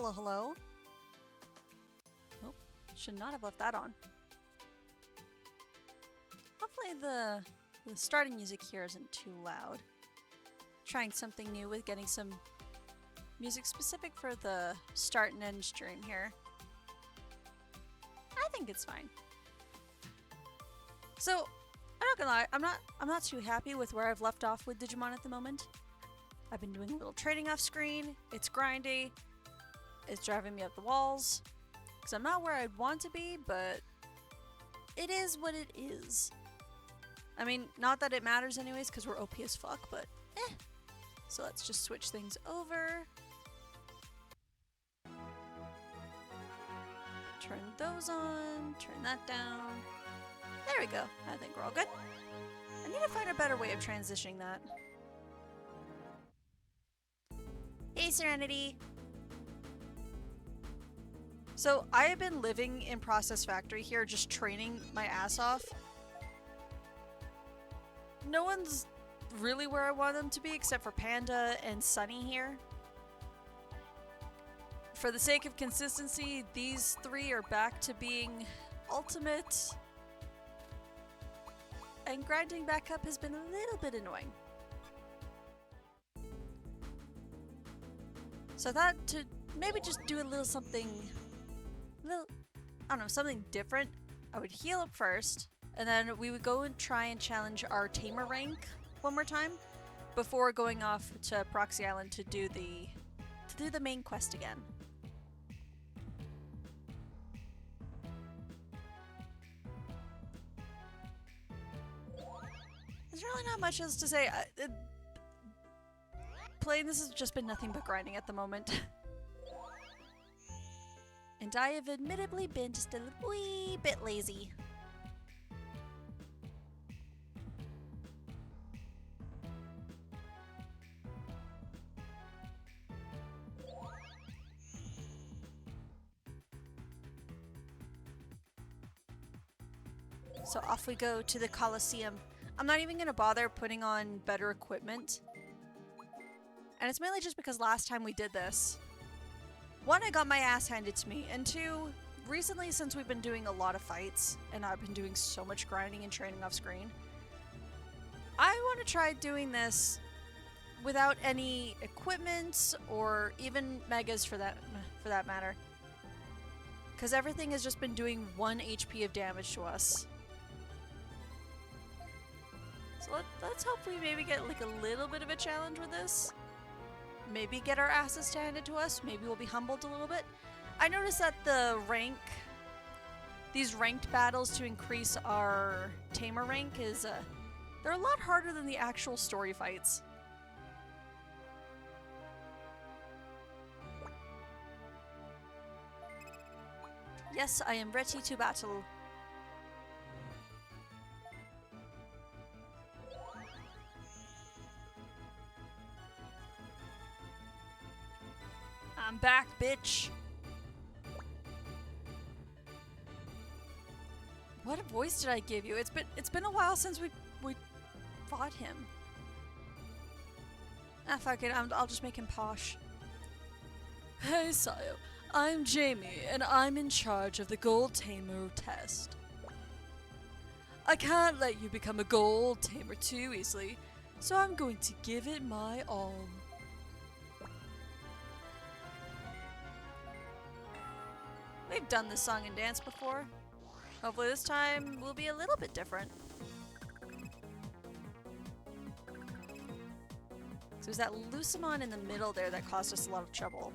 hello, hello. Oh, should not have left that on. Hopefully the starting music here isn't too loud. Trying something new with getting some music specific for the start and end stream here. I think it's fine. So, I'm not gonna lie, I'm not too happy with where I've left off with Digimon at the moment. I've been doing a little trading off screen, it's grindy, it's driving me up the walls, because I'm not where I'd want to be, but it is what it is. I mean, not that it matters anyways, because we're OP as fuck, but eh. So let's just switch things over. Turn those on, turn that down. There we go. I think we're all good. I need to find a better way of transitioning that. Hey, Serenity! So, I have been living in Process Factory here, just training my ass off. No one's really where I want them to be, except for Panda and Sunny here. For the sake of consistency, these three are back to being ultimate. And grinding back up has been a little bit annoying. So I thought to maybe just do a little something, I don't know, something different. I would heal up first, and then we would go and try and challenge our Tamer rank one more time before going off to Proxy Island to do the main quest again. There's really not much else to say. Playing this has just been nothing but grinding at the moment. And I have admittedly been just a wee bit lazy. So off we go to the Coliseum. I'm not even gonna bother putting on better equipment. And it's mainly just because last time we did this, one, I got my ass handed to me, and two, recently since we've been doing a lot of fights, and I've been doing so much grinding and training off screen, I want to try doing this without any equipment, or even megas for that matter. Because everything has just been doing 1 HP of damage to us. So let's hope we maybe get like a little bit of a challenge with this. Maybe get our asses handed to us. Maybe we'll be humbled a little bit. I noticed that these ranked battles to increase our Tamer rank is, they're a lot harder than the actual story fights. Yes, I am ready to battle. I'm back, bitch. What voice did I give you? It's been a while since we fought him. Ah, fuck it. I'll just make him posh. Hey, Sayo. I'm Jamie, and I'm in charge of the Gold Tamer test. I can't let you become a Gold Tamer too easily, so I'm going to give it my all. We've done this song and dance before. Hopefully this time will be a little bit different. So there's that Lucimon in the middle there that caused us a lot of trouble.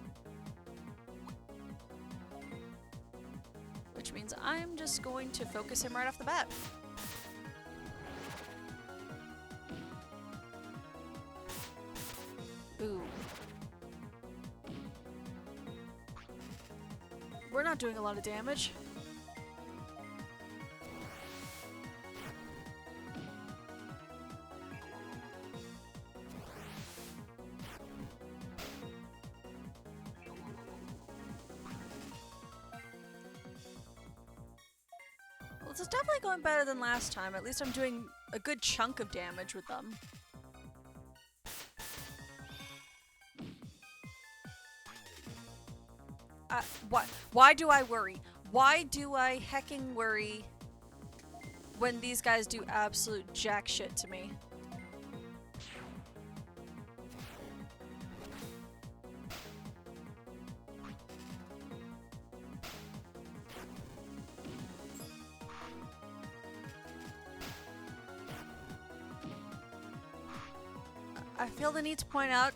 Which means I'm just going to focus him right off the bat. Ooh. We're not doing a lot of damage. Well, this is definitely going better than last time. At least I'm doing a good chunk of damage with them. Why do I worry? Why do I hecking worry when these guys do absolute jack shit to me? I feel the need to point out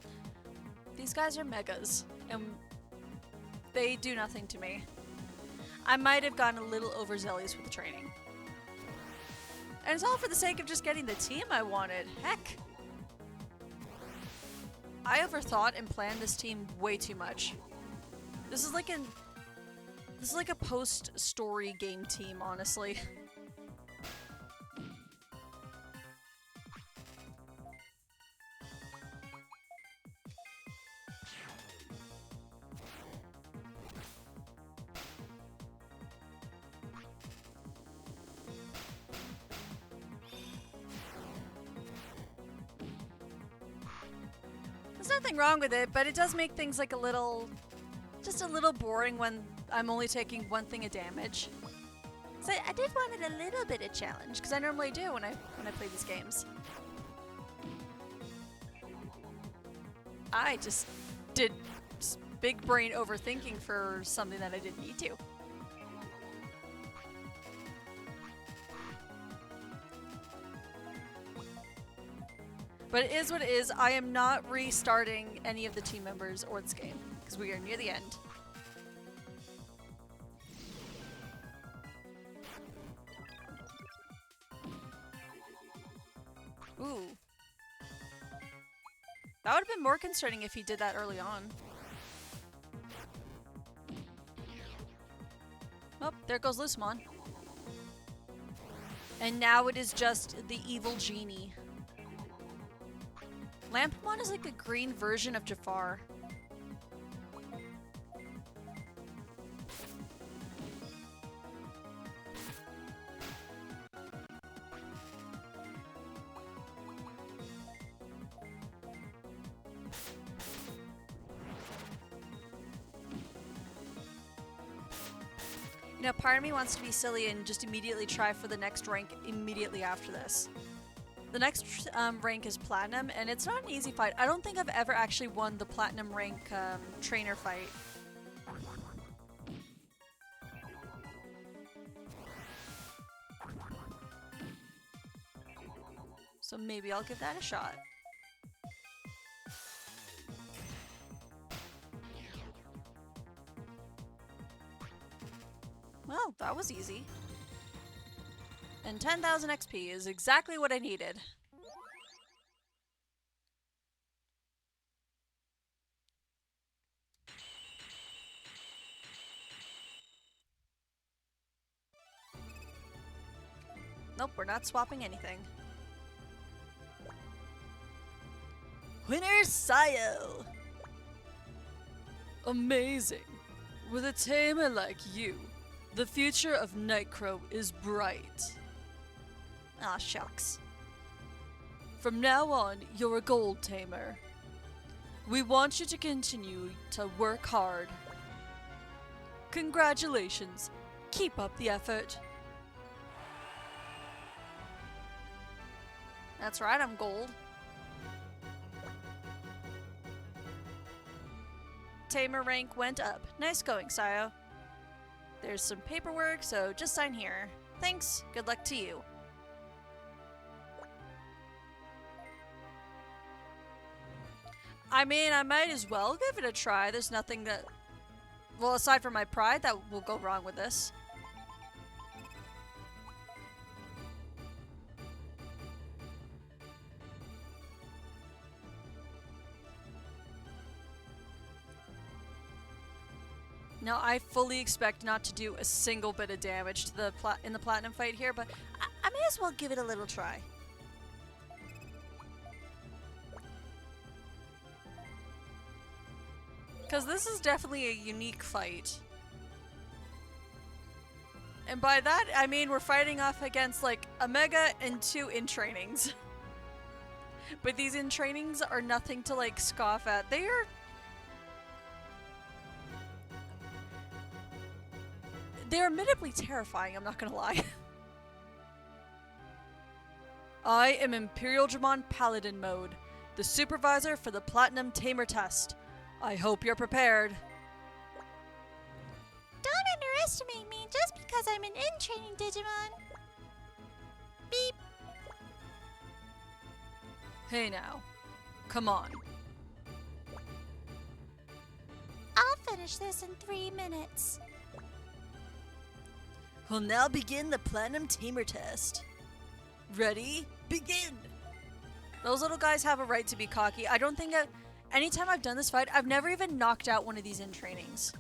these guys are megas, and they do nothing to me. I might have gotten a little overzealous with the training. And it's all for the sake of just getting the team I wanted. Heck! I overthought and planned this team way too much. This is like a post-story game team, honestly. There's nothing wrong with it, but it does make things like just a little boring when I'm only taking one thing of damage. So I did want it a little bit of challenge, because I normally do when I play these games. I just did big brain overthinking for something that I didn't need to. But it is what it is. I am not restarting any of the team members or this game, because we are near the end. Ooh. That would have been more concerning if he did that early on. Oh, there goes Lucemon. And now it is just the evil genie. Lampmon is like a green version of Jafar. You know, part of me wants to be silly and just immediately try for the next rank immediately after this. The next rank is Platinum, and it's not an easy fight. I don't think I've ever actually won the Platinum rank trainer fight. So maybe I'll give that a shot. Well, that was easy. And 10,000 XP is exactly what I needed. Nope, we're not swapping anything. Winner Sayo! Amazing! With a tamer like you, the future of Nightcrow is bright. Aw, shucks. From now on, you're a gold tamer. We want you to continue to work hard. Congratulations. Keep up the effort. That's right, I'm gold. Tamer rank went up. Nice going, Sayo. There's some paperwork, so just sign here. Thanks. Good luck to you. I mean, I might as well give it a try. There's nothing that... Well, aside from my pride, that will go wrong with this. Now, I fully expect not to do a single bit of damage to the in the Platinum fight here, but I may as well give it a little try. Because this is definitely a unique fight. And by that, I mean we're fighting off against, like, a Mega and 2 in-trainings. But these in-trainings are nothing to, like, scoff at. They are... They're admittedly terrifying, I'm not gonna lie. I am Imperial Digimon Paladin Mode, the supervisor for the Platinum Tamer test. I hope you're prepared. Don't underestimate me just because I'm an in-training Digimon. Beep. Hey now, come on. I'll finish this in 3 minutes. We'll now begin the Platinum Tamer test. Ready? Begin! Those little guys have a right to be cocky. I don't think anytime I've done this fight, I've never even knocked out one of these in trainings.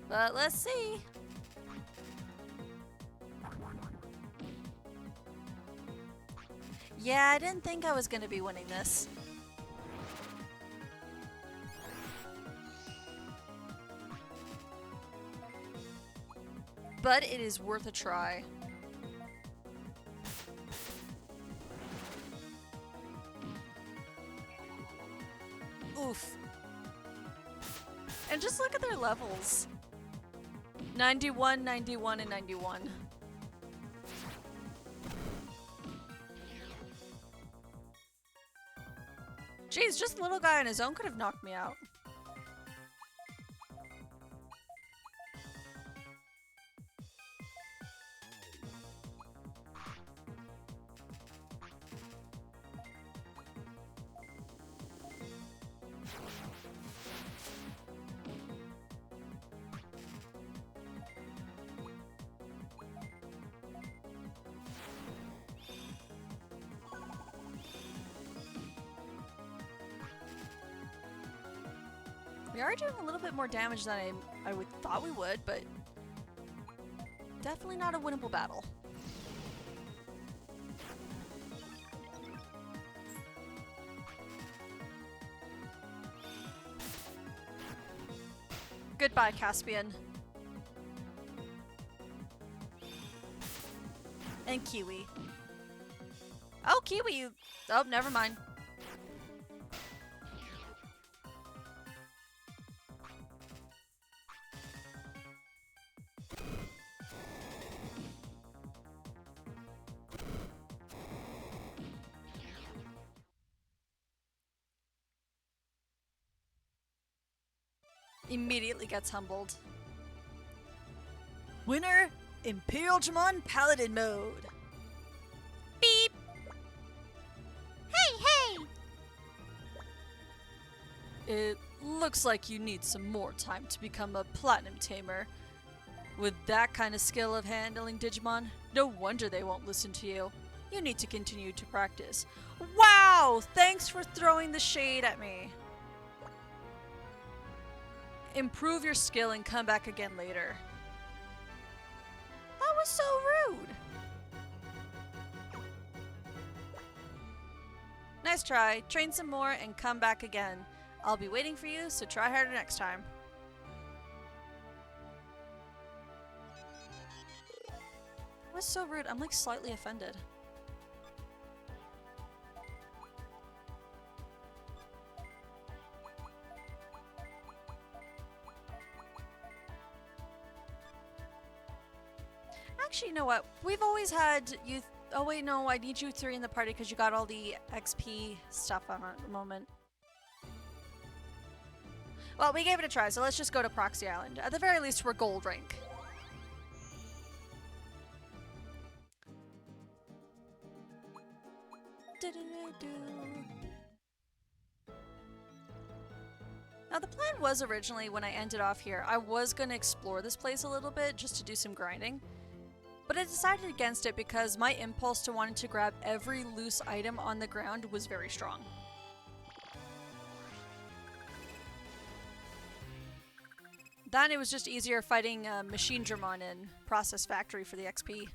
But let's see. Yeah, I didn't think I was going to be winning this. But it is worth a try. Oof. And just look at their levels. 91, 91, and 91. Jeez, just a little guy on his own could have knocked me out. We are doing a little bit more damage than I thought we would, but definitely not a winnable battle. Goodbye, Caspian. And Kiwi. Oh, Kiwi, you... Oh, never mind. Immediately gets humbled. Winner, Imperial Digimon Paladin Mode. Beep. Hey, hey! It looks like you need some more time to become a Platinum Tamer. With that kind of skill of handling Digimon, no wonder they won't listen to you. You need to continue to practice. Wow! Thanks for throwing the shade at me. Improve your skill and come back again later. That was so rude. Nice try. Train some more and come back again. I'll be waiting for you, so try harder next time. That was so rude. I'm like slightly offended. Actually, you know what? We've always had you... Oh wait, no, I need you three in the party because you got all the XP stuff on at the moment. Well, we gave it a try, so let's just go to Proxy Island. At the very least, we're gold rank. Now, the plan was originally, when I ended off here, I was going to explore this place a little bit just to do some grinding. But I decided against it because my impulse to wanting to grab every loose item on the ground was very strong. Then it was just easier fighting Machine Dramon in Process Factory for the XP.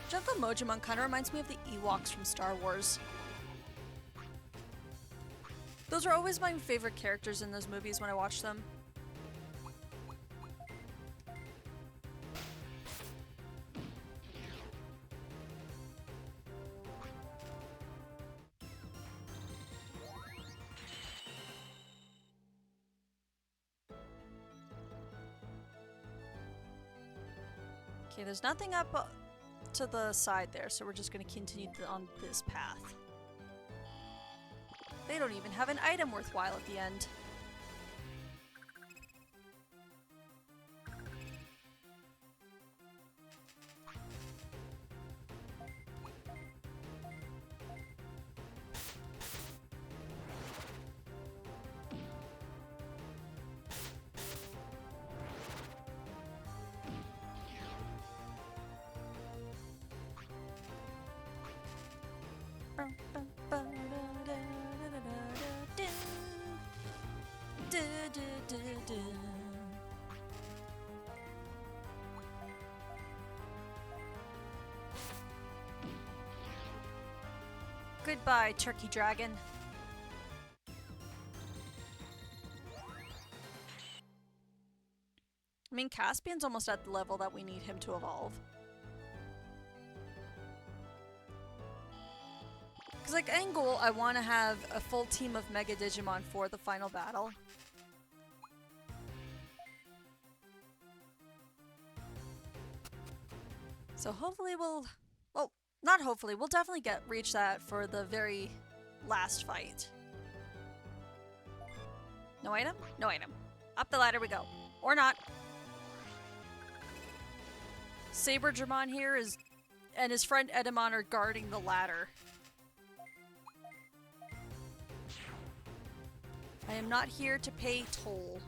Jungle Mojimon kind of reminds me of the Ewoks from Star Wars. Those are always my favorite characters in those movies when I watch them. Okay, there's nothing up to the side there, so we're just going to continue on this path. They don't even have an item worthwhile at the end. Goodbye, Turkey Dragon. I mean, Caspian's almost at the level that we need him to evolve. Because, like, end goal, I want to have a full team of Mega Digimon for the final battle. So hopefully we'll... Well, not hopefully. We'll definitely reach that for the very last fight. No item? No item. Up the ladder we go. Or not. Saberdramon here and his friend Edamon are guarding the ladder. I am not here to pay toll.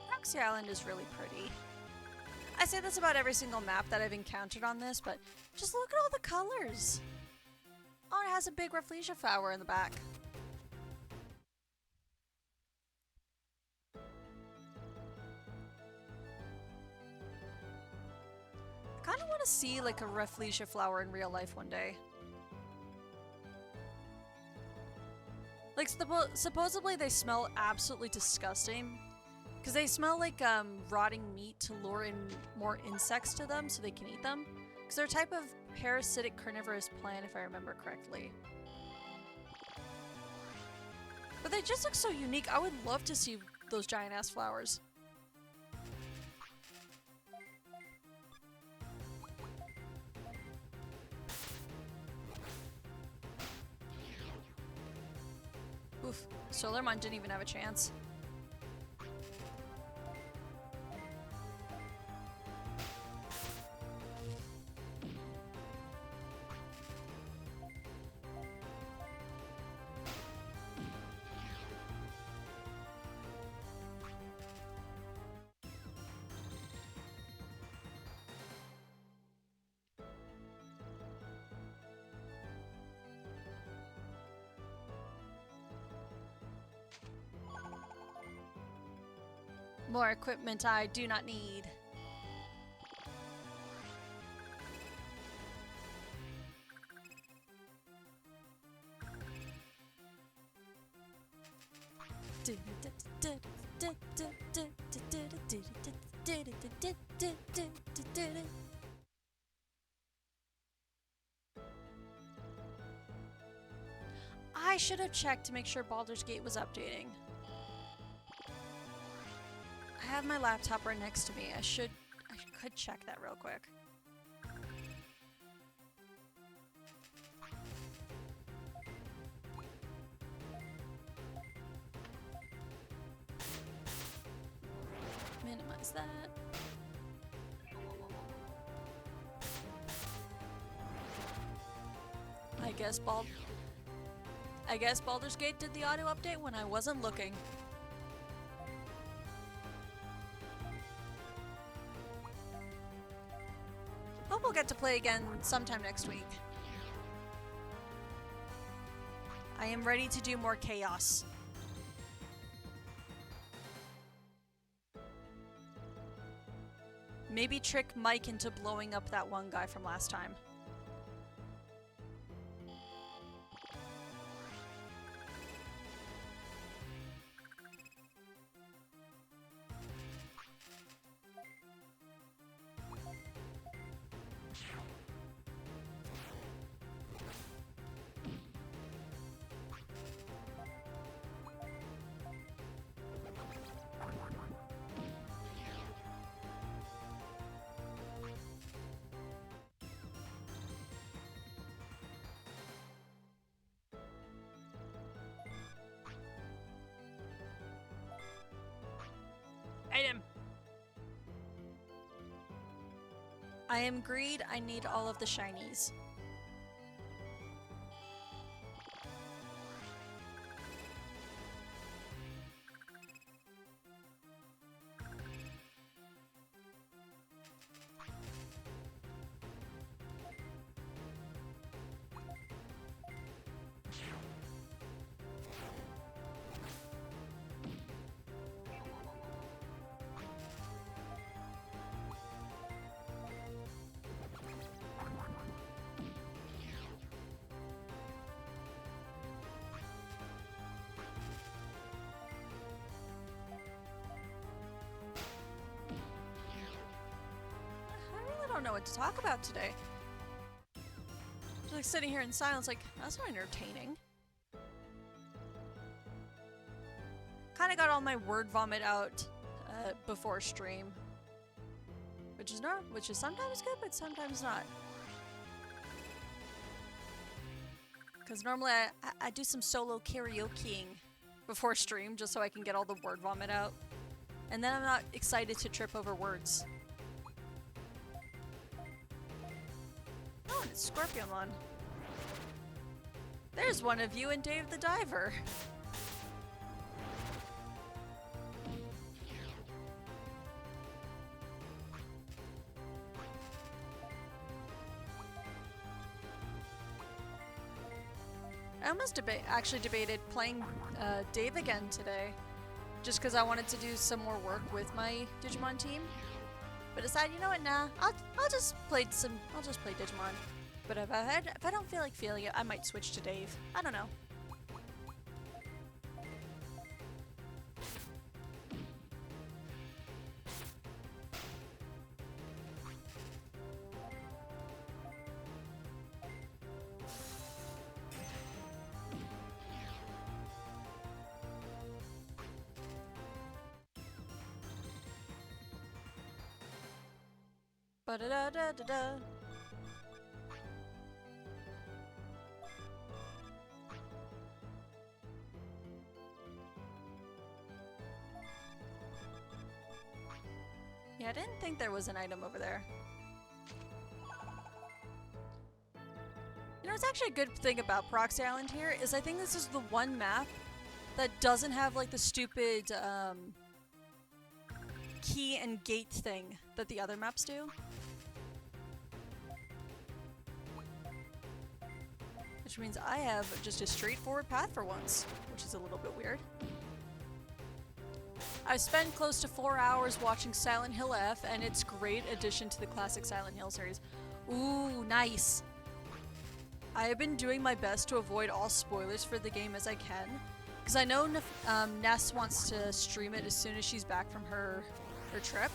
Roxy Island is really pretty. I say this about every single map that I've encountered on this, but just look at all the colors. Oh, it has a big Rafflesia flower in the back. I kind of want to see like a Rafflesia flower in real life one day. Like, supposedly they smell absolutely disgusting. Because they smell like rotting meat to lure in more insects to them so they can eat them. Because they're a type of parasitic carnivorous plant, if I remember correctly. But they just look so unique. I would love to see those giant-ass flowers. Oof, Solarmon didn't even have a chance. More equipment I do not need. I should have checked to make sure Baldur's Gate was updating. I have my laptop right next to me. I could check that real quick. Minimize that. I guess I guess Baldur's Gate did the auto update when I wasn't looking. Hope we'll get to play again sometime next week. I am ready to do more chaos. Maybe trick Mike into blowing up that one guy from last time. Item. I am greed. I need all of the shinies. I don't know what to talk about today. Just like sitting here in silence, like, that's not entertaining. Kind of got all my word vomit out before stream, which is sometimes good, but sometimes not. Because normally I do some solo karaokeing before stream just so I can get all the word vomit out, and then I'm not excited to trip over words. Oh, and it's Scorpiomon. There's one of you and Dave the Diver. I almost actually debated playing Dave again today, just because I wanted to do some more work with my Digimon team. But decided, you know what, nah, I'll just play Digimon. But if I don't feel like feeling it, I might switch to Dave. I don't know. Ba-da-da-da-da-da. Yeah, I didn't think there was an item over there. You know, it's actually a good thing about Proxy Island here is I think this is the one map that doesn't have like the stupid key and gate thing that the other maps do. Which means I have just a straightforward path for once, which is a little bit weird. I've spent close to 4 hours watching Silent Hill F, and it's a great addition to the classic Silent Hill series. Ooh, nice! I have been doing my best to avoid all spoilers for the game as I can, because I know Ness wants to stream it as soon as she's back from her trip.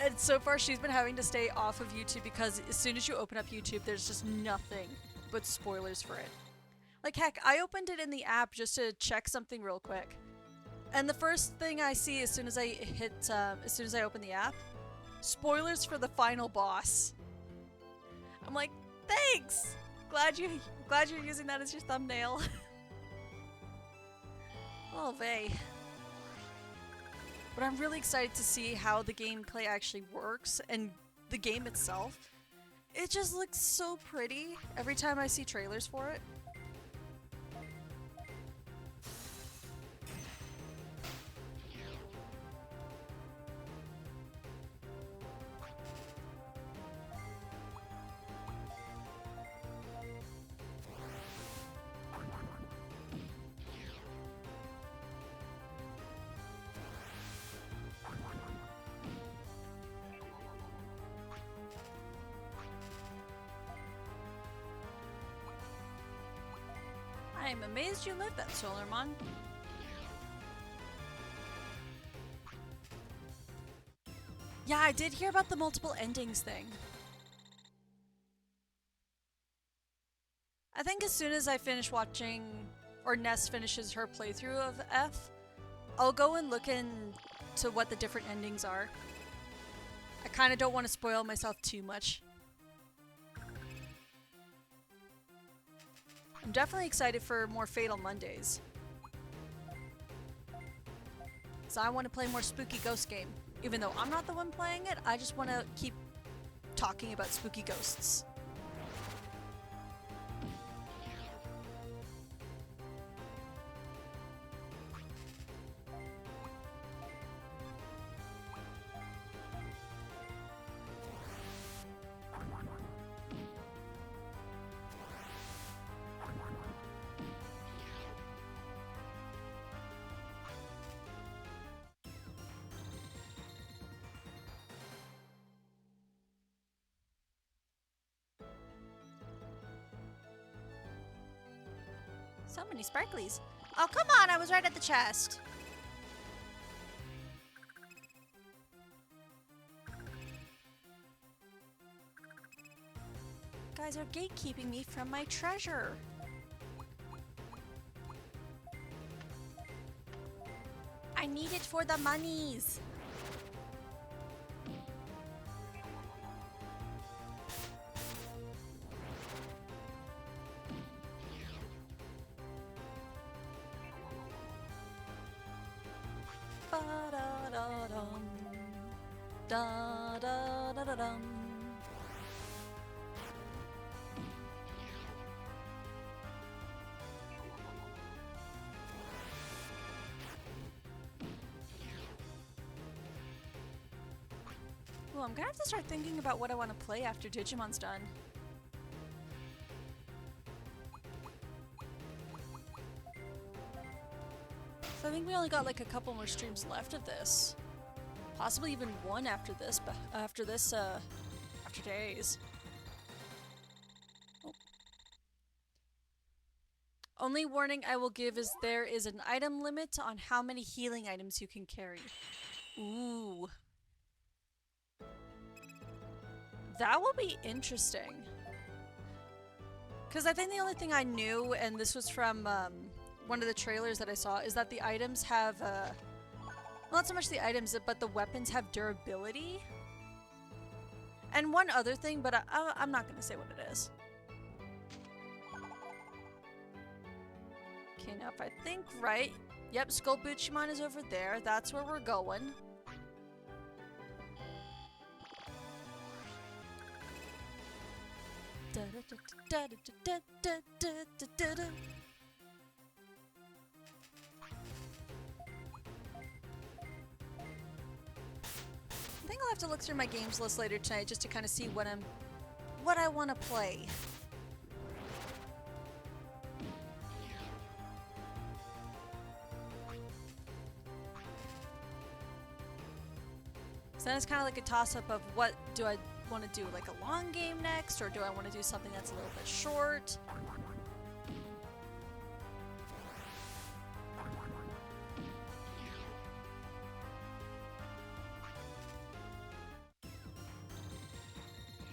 And so far she's been having to stay off of YouTube because as soon as you open up YouTube, there's just nothing but spoilers for it. Like heck, I opened it in the app just to check something real quick. And the first thing I see as soon as I open the app, spoilers for the final boss. I'm like, thanks! Glad you're using that as your thumbnail. Oh vey. But I'm really excited to see how the gameplay actually works and the game itself. It just looks so pretty every time I see trailers for it. I'm amazed you lived that, Solarmon. Yeah, I did hear about the multiple endings thing. I think as soon as I finish watching, or Ness finishes her playthrough of F, I'll go and look into what the different endings are. I kind of don't want to spoil myself too much. I'm definitely excited for more Fatal Mondays. So I want to play more spooky ghost game. Even though I'm not the one playing it, I just want to keep talking about spooky ghosts. So many sparklies. Oh, come on, I was right at the chest. Guys are gatekeeping me from my treasure. I need it for the monies. Ba-da-da-dum. Da-da-da-da-dum. Well, I'm gonna have to start thinking about what I want to play after Digimon's done. So I think we only got like a couple more streams left of this. Possibly even one after this, but after days. Oh. Only warning I will give is there is an item limit on how many healing items you can carry. Ooh. That will be interesting. Because I think the only thing I knew, and this was from one of the trailers that I saw, is that the items have, not so much the items, but the weapons have durability. And one other thing, but I'm not going to say what it is. Okay, now if I think right, yep, Skull Buchimon is over there. That's where we're going. I think I'll have to look through my games list later tonight just to kind of see what I want to play. So then it's kind of like a toss-up of what do I want to do, like a long game next, or do I want to do something that's a little bit short?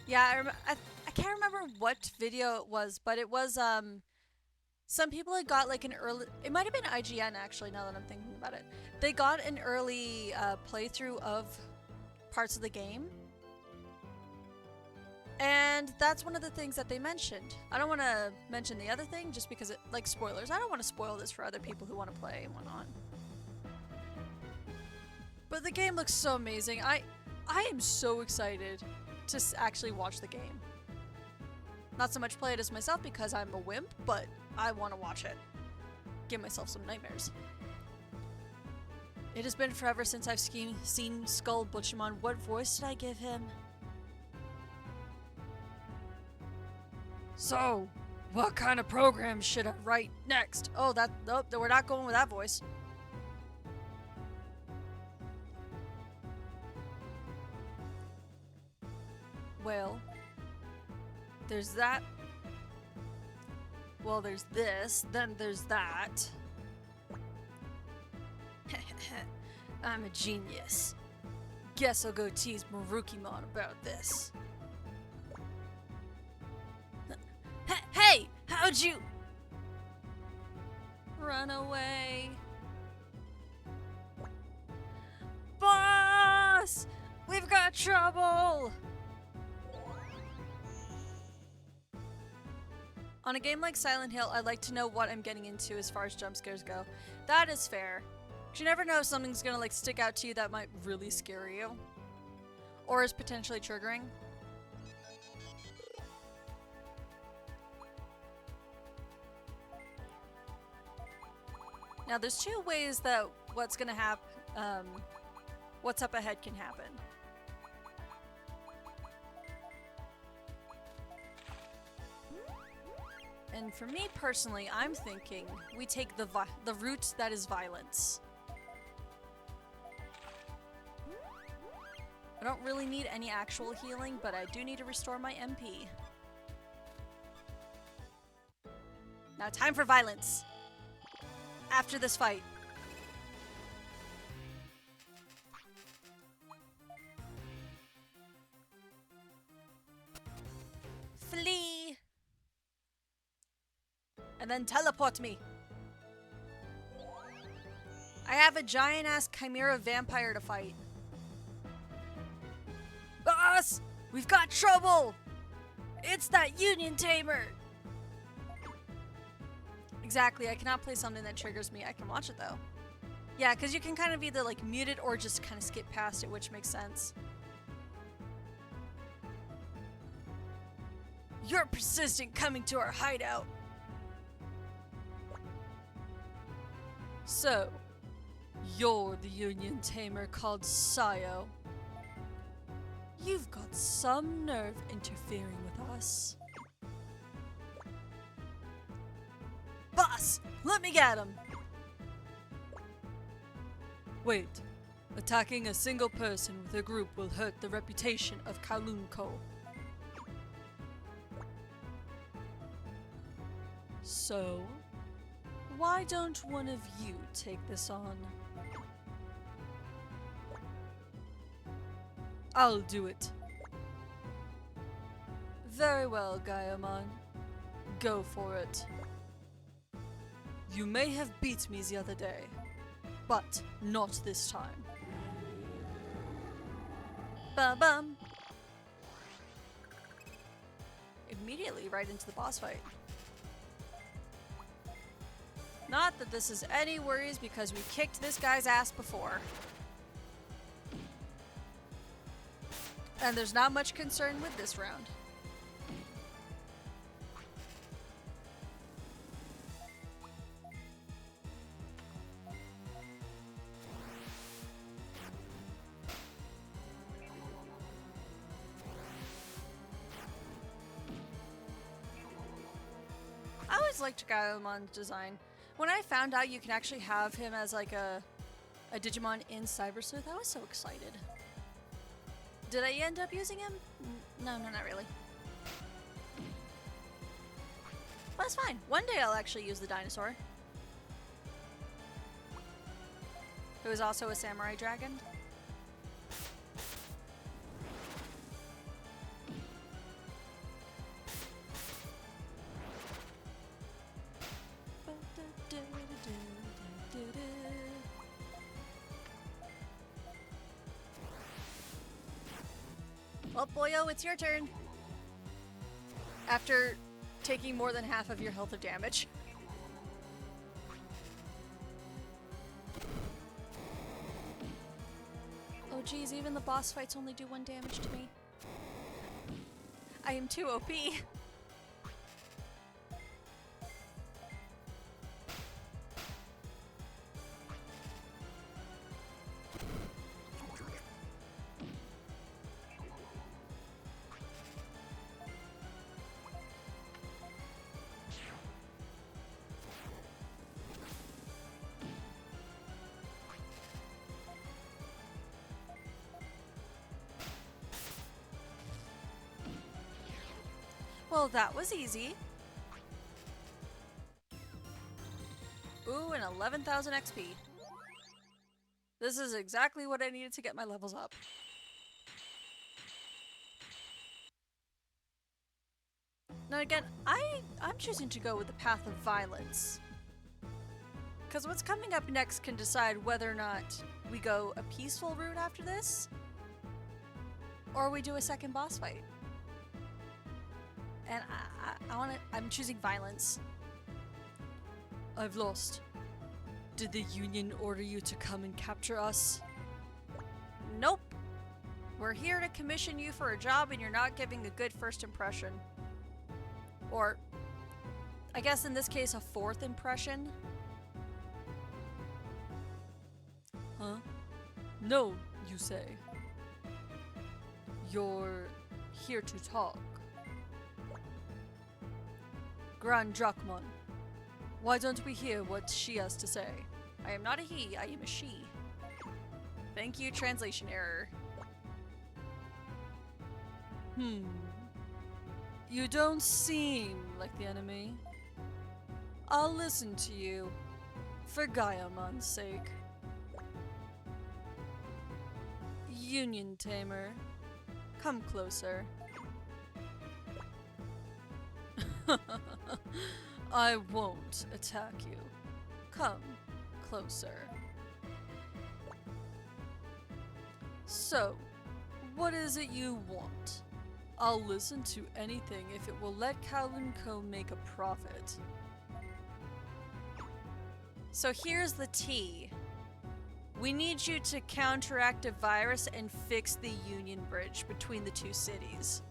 Yeah, I can't remember what video it was, but it was, some people had got like an early, it might have been IGN actually, now that I'm thinking about it. They got an early playthrough of parts of the game. And that's one of the things that they mentioned. I don't want to mention the other thing just because it, like, spoilers. I don't want to spoil this for other people who want to play and whatnot. But the game looks so amazing. I am so excited to actually watch the game. Not so much play it as myself because I'm a wimp, but I want to watch it. Give myself some nightmares. It has been forever since I've seen Skull Butchermon. What voice did I give him? So, what kind of program should I write next? Oh, nope, we're not going with that voice. Well, there's that. Well, there's this, then there's that. I'm a genius. Guess I'll go tease Marukimon about this. Hey! How'd you... Run away. Boss! We've got trouble! On a game like Silent Hill, I'd like to know what I'm getting into as far as jump scares go. That is fair. You never know if something's gonna like stick out to you that might really scare you. Or is potentially triggering. Now there's two ways that what's gonna happen, what's up ahead can happen. And for me personally, I'm thinking we take the route that is violence. I don't really need any actual healing, but I do need to restore my MP. Now time for violence. After this fight. Flee! And then teleport me. I have a giant-ass chimera vampire to fight. Boss! We've got trouble! It's that Union Tamer! Exactly, I cannot play something that triggers me. I can watch it though. Yeah, because you can kind of either like mute it or just kind of skip past it, which makes sense. You're persistent coming to our hideout. So, you're the Union Tamer called Sayo. You've got some nerve interfering with us. Boss, let me get him! Wait, attacking a single person with a group will hurt the reputation of Kowloon-ko. So, why don't one of you take this on? I'll do it. Very well, Gaiamon. Go for it. You may have beat me the other day, but not this time. Ba-bum! Immediately right into the boss fight. Not that this is any worries because we kicked this guy's ass before. And there's not much concern with this round. I always liked Gaiamon's design. When I found out you can actually have him as like a Digimon in Cyber Sleuth, I was so excited. Did I end up using him? No, not really. But it's fine. One day I'll actually use the dinosaur. Who is also a samurai dragon. Well, boyo, it's your turn. After taking more than half of your health of damage. Oh geez, even the boss fights only do 1 damage to me. I am too OP. Well, that was easy. Ooh, and 11,000 XP. This is exactly what I needed to get my levels up. Now again, I'm choosing to go with the path of violence. Because what's coming up next can decide whether or not we go a peaceful route after this, or we do a second boss fight. And I'm choosing violence. I've lost. Did the Union order you to come and capture us? Nope. We're here to commission you for a job and you're not giving a good first impression. Or, I guess in this case, a fourth impression? Huh? No, you say. You're here to talk. Grand Drachmon, why don't we hear what she has to say? I am not a he, I am a she. Thank you, translation error. You don't seem like the enemy. I'll listen to you, for Gaiamon's sake. Union Tamer, come closer. I won't attack you. Come closer. So, what is it you want? I'll listen to anything if it will let Kowloon Co. make a profit. So here's the tea. We need you to counteract a virus and fix the Union Bridge between the two cities.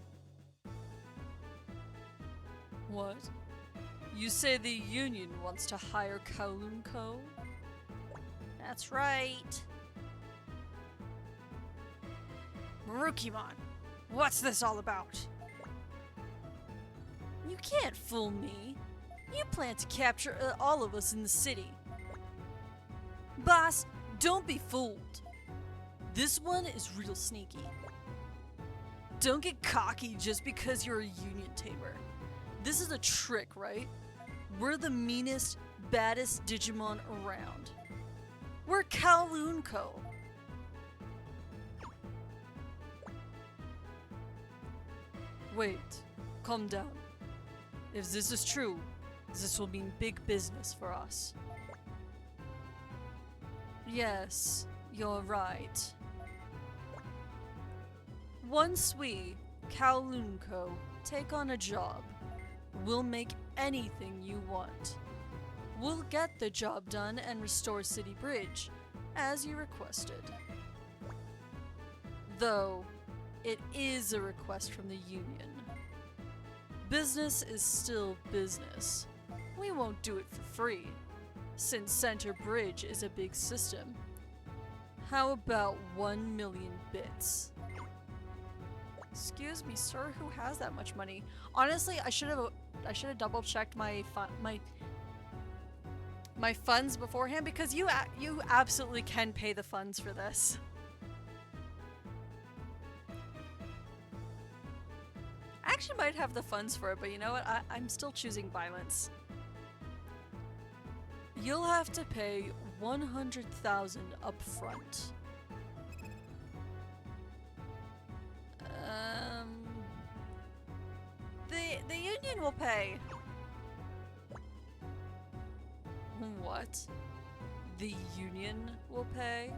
What? You say the Union wants to hire Kowloon Co.? That's right. Marukimon, what's this all about? You can't fool me. You plan to capture all of us in the city. Boss, don't be fooled. This one is real sneaky. Don't get cocky just because you're a Union Tamer. This is a trick, right? We're the meanest, baddest Digimon around. We're Kowloon Co. Wait, calm down. If this is true, this will mean big business for us. Yes, you're right. Once we, Kowloon Co., take on a job, we'll make anything you want. We'll get the job done and restore City Bridge, as you requested. Though, it is a request from the Union. Business is still business. We won't do it for free, since Center Bridge is a big system. How about 1 million bits? Excuse me, sir, who has that much money? Honestly, I should have double checked my funds beforehand, because you absolutely can pay the funds for this. I actually might have the funds for it, but you know what? I'm still choosing violence. You'll have to pay 100,000 up front. The Union will pay. What? The Union will pay?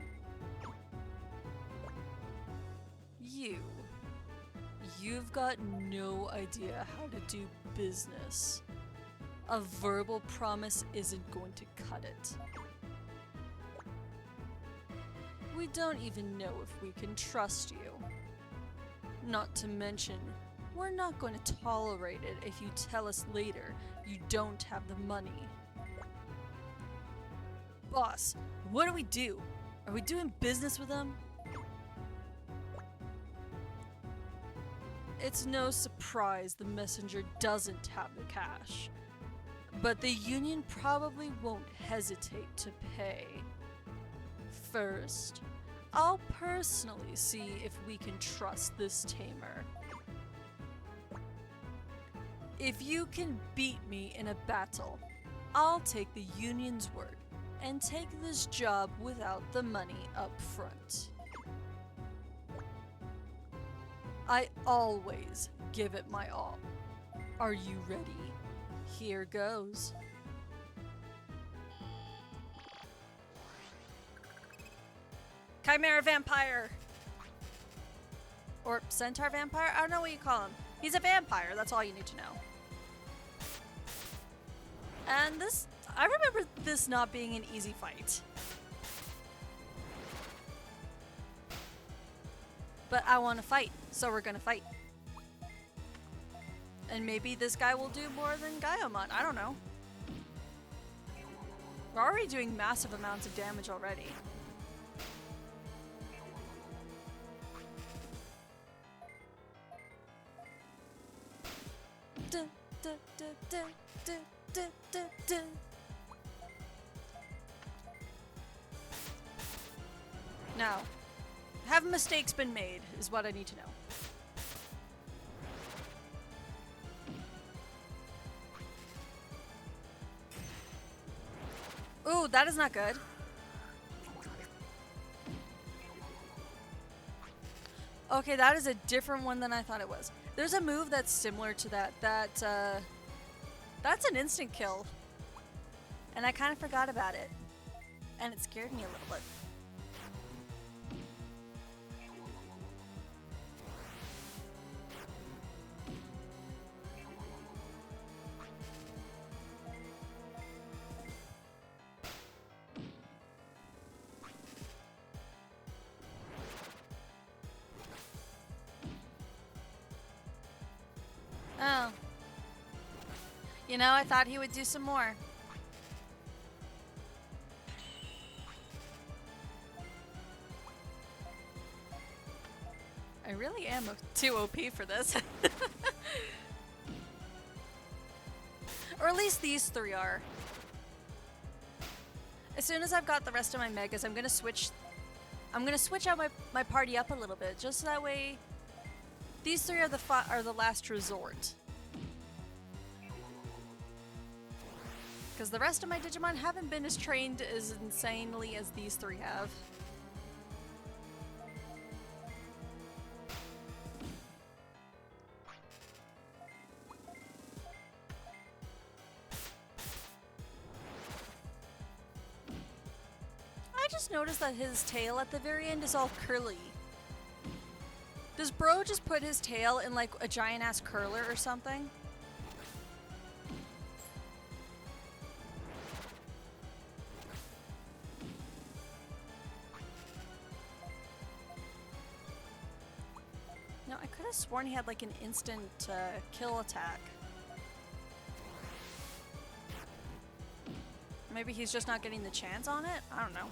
You've got no idea how to do business. A verbal promise isn't going to cut it. We don't even know if we can trust you. Not to mention, we're not going to tolerate it if you tell us later you don't have the money. Boss, what do we do? Are we doing business with them? It's no surprise the messenger doesn't have the cash. But the Union probably won't hesitate to pay. First, I'll personally see if we can trust this tamer. If you can beat me in a battle, I'll take the Union's word and take this job without the money up front. I always give it my all. Are you ready? Here goes. Chimera Vampire! Or Centaur Vampire? I don't know what you call him. He's a vampire, that's all you need to know. And this, I remember this not being an easy fight. But I want to fight, so we're gonna fight. And maybe this guy will do more than Gaiomon, I don't know. We're already doing massive amounts of damage already. Duh, duh, duh, duh, duh, duh, duh, duh. Now, have mistakes been made is what I need to know. Ooh, that is not good. Okay, that is a different one than I thought it was. There's a move that's similar to that. That's an instant kill. And I kind of forgot about it. And it scared me a little bit. Oh. You know, I thought he would do some more. I really am too OP for this. Or at least these three are. As soon as I've got the rest of my megas, I'm gonna switch out my party up a little bit, just so that way these three are the last resort. Because the rest of my Digimon haven't been as trained as insanely as these three have. I just noticed that his tail at the very end is all curly. Does Bro just put his tail in like a giant ass curler or something? No, I could have sworn he had like an instant kill attack. Maybe he's just not getting the chance on it? I don't know.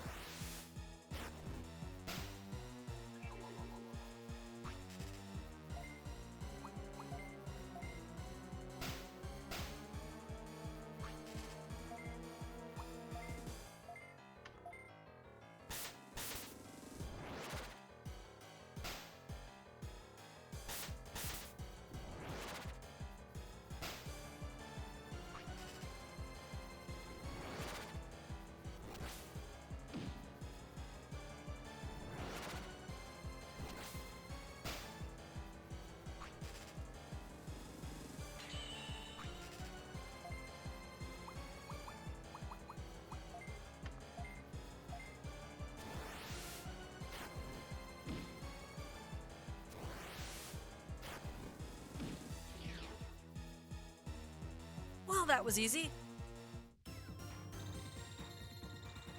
Well, that was easy.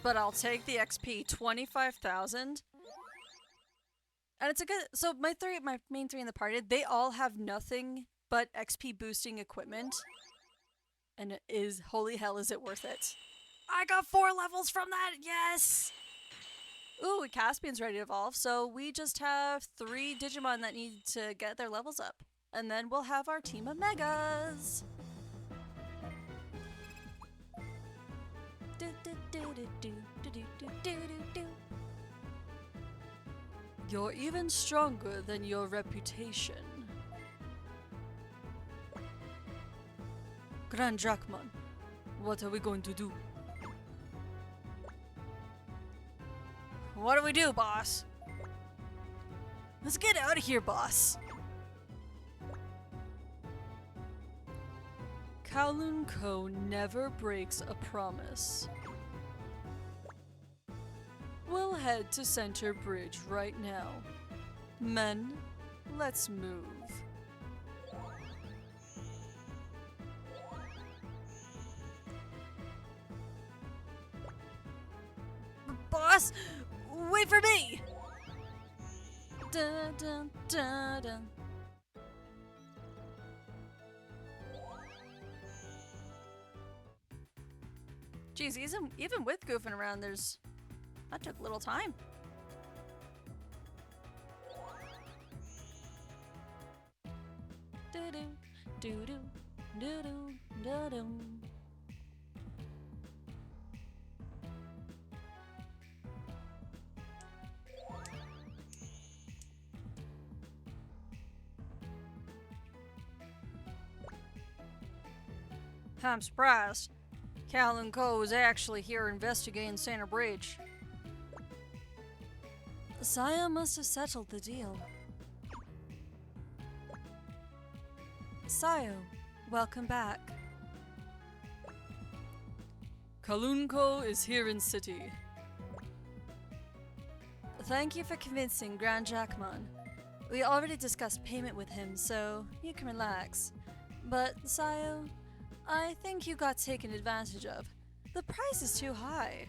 But I'll take the XP, 25,000. And it's a good, so my main three in the party, they all have nothing but XP boosting equipment. And it is, holy hell, is it worth it. I got 4 levels from that, yes! Ooh, Caspian's ready to evolve, so we just have 3 Digimon that need to get their levels up. And then we'll have our team of Megas! You're even stronger than your reputation. Grand Jackman, what are we going to do? What do we do, boss? Let's get out of here, boss. Kowloon Co. never breaks a promise. We'll head to Center Bridge right now. Men, let's move. Boss, wait for me! Dun, dun, dun, dun. Jeez, even with goofing around, that took a little time. Do-do, do-do, do-do, do-do. I'm surprised. Kowloon Co. is actually here investigating Center Bridge. Saya must have settled the deal. Sayo, welcome back. Kowloon Co. is here in city. Thank you for convincing Grand Jackman. We already discussed payment with him, so you can relax. But, Sayo, I think you got taken advantage of. The price is too high.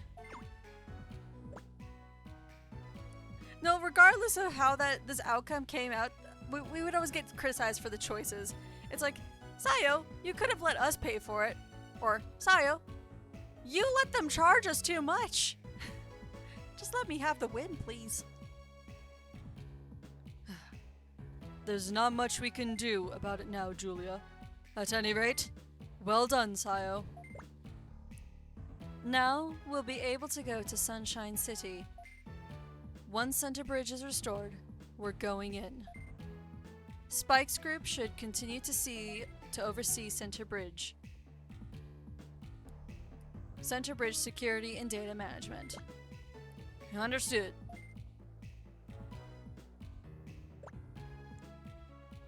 No, regardless of how this outcome came out, we would always get criticized for the choices. It's like, Sayo, you could have let us pay for it. Or, Sayo, you let them charge us too much. Just let me have the win, please. There's not much we can do about it now, Julia. At any rate, well done, Sayo. Now, we'll be able to go to Sunshine City. Once Center Bridge is restored, we're going in. Spike's group should continue to oversee Center Bridge. Center Bridge security and data management. Understood.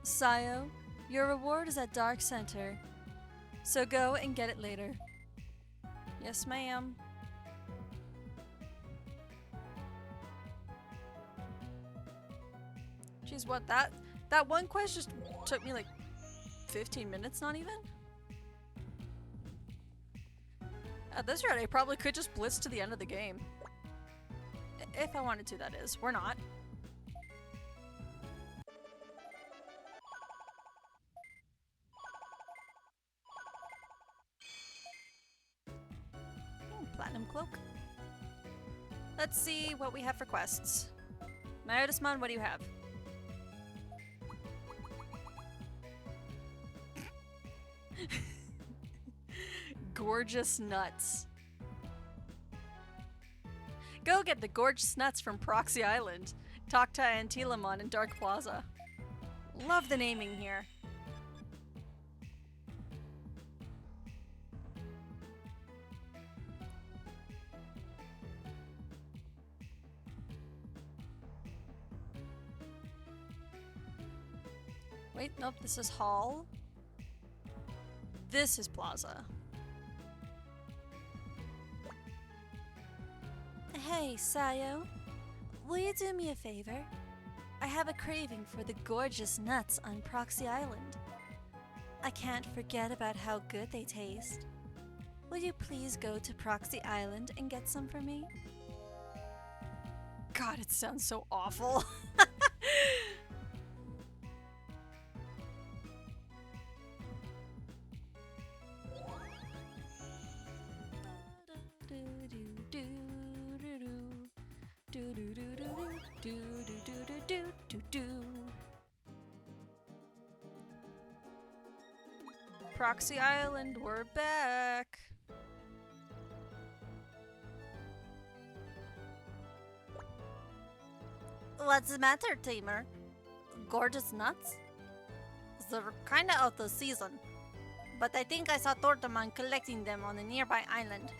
Sayo, your reward is at Dark Center. So go and get it later. Yes, ma'am. Jeez, what, that one quest just took me like 15 minutes, not even? At this rate, I probably could just blitz to the end of the game. If I wanted to, that is. We're not. Platinum Cloak. Let's see what we have for quests. Myodismon, what do you have? Gorgeous nuts. Go get the gorgeous nuts from Proxy Island, Tokta and Telamon in Dark Plaza. Love the naming here. Wait, nope, this is Hall. This is Plaza. Hey, Sayo. Will you do me a favor? I have a craving for the gorgeous nuts on Proxy Island. I can't forget about how good they taste. Will you please go to Proxy Island and get some for me? God, it sounds so awful. Proxy Island, we're back. What's the matter, Tamer? Gorgeous nuts? They're kinda out of season. But I think I saw Tortamon collecting them on a nearby island.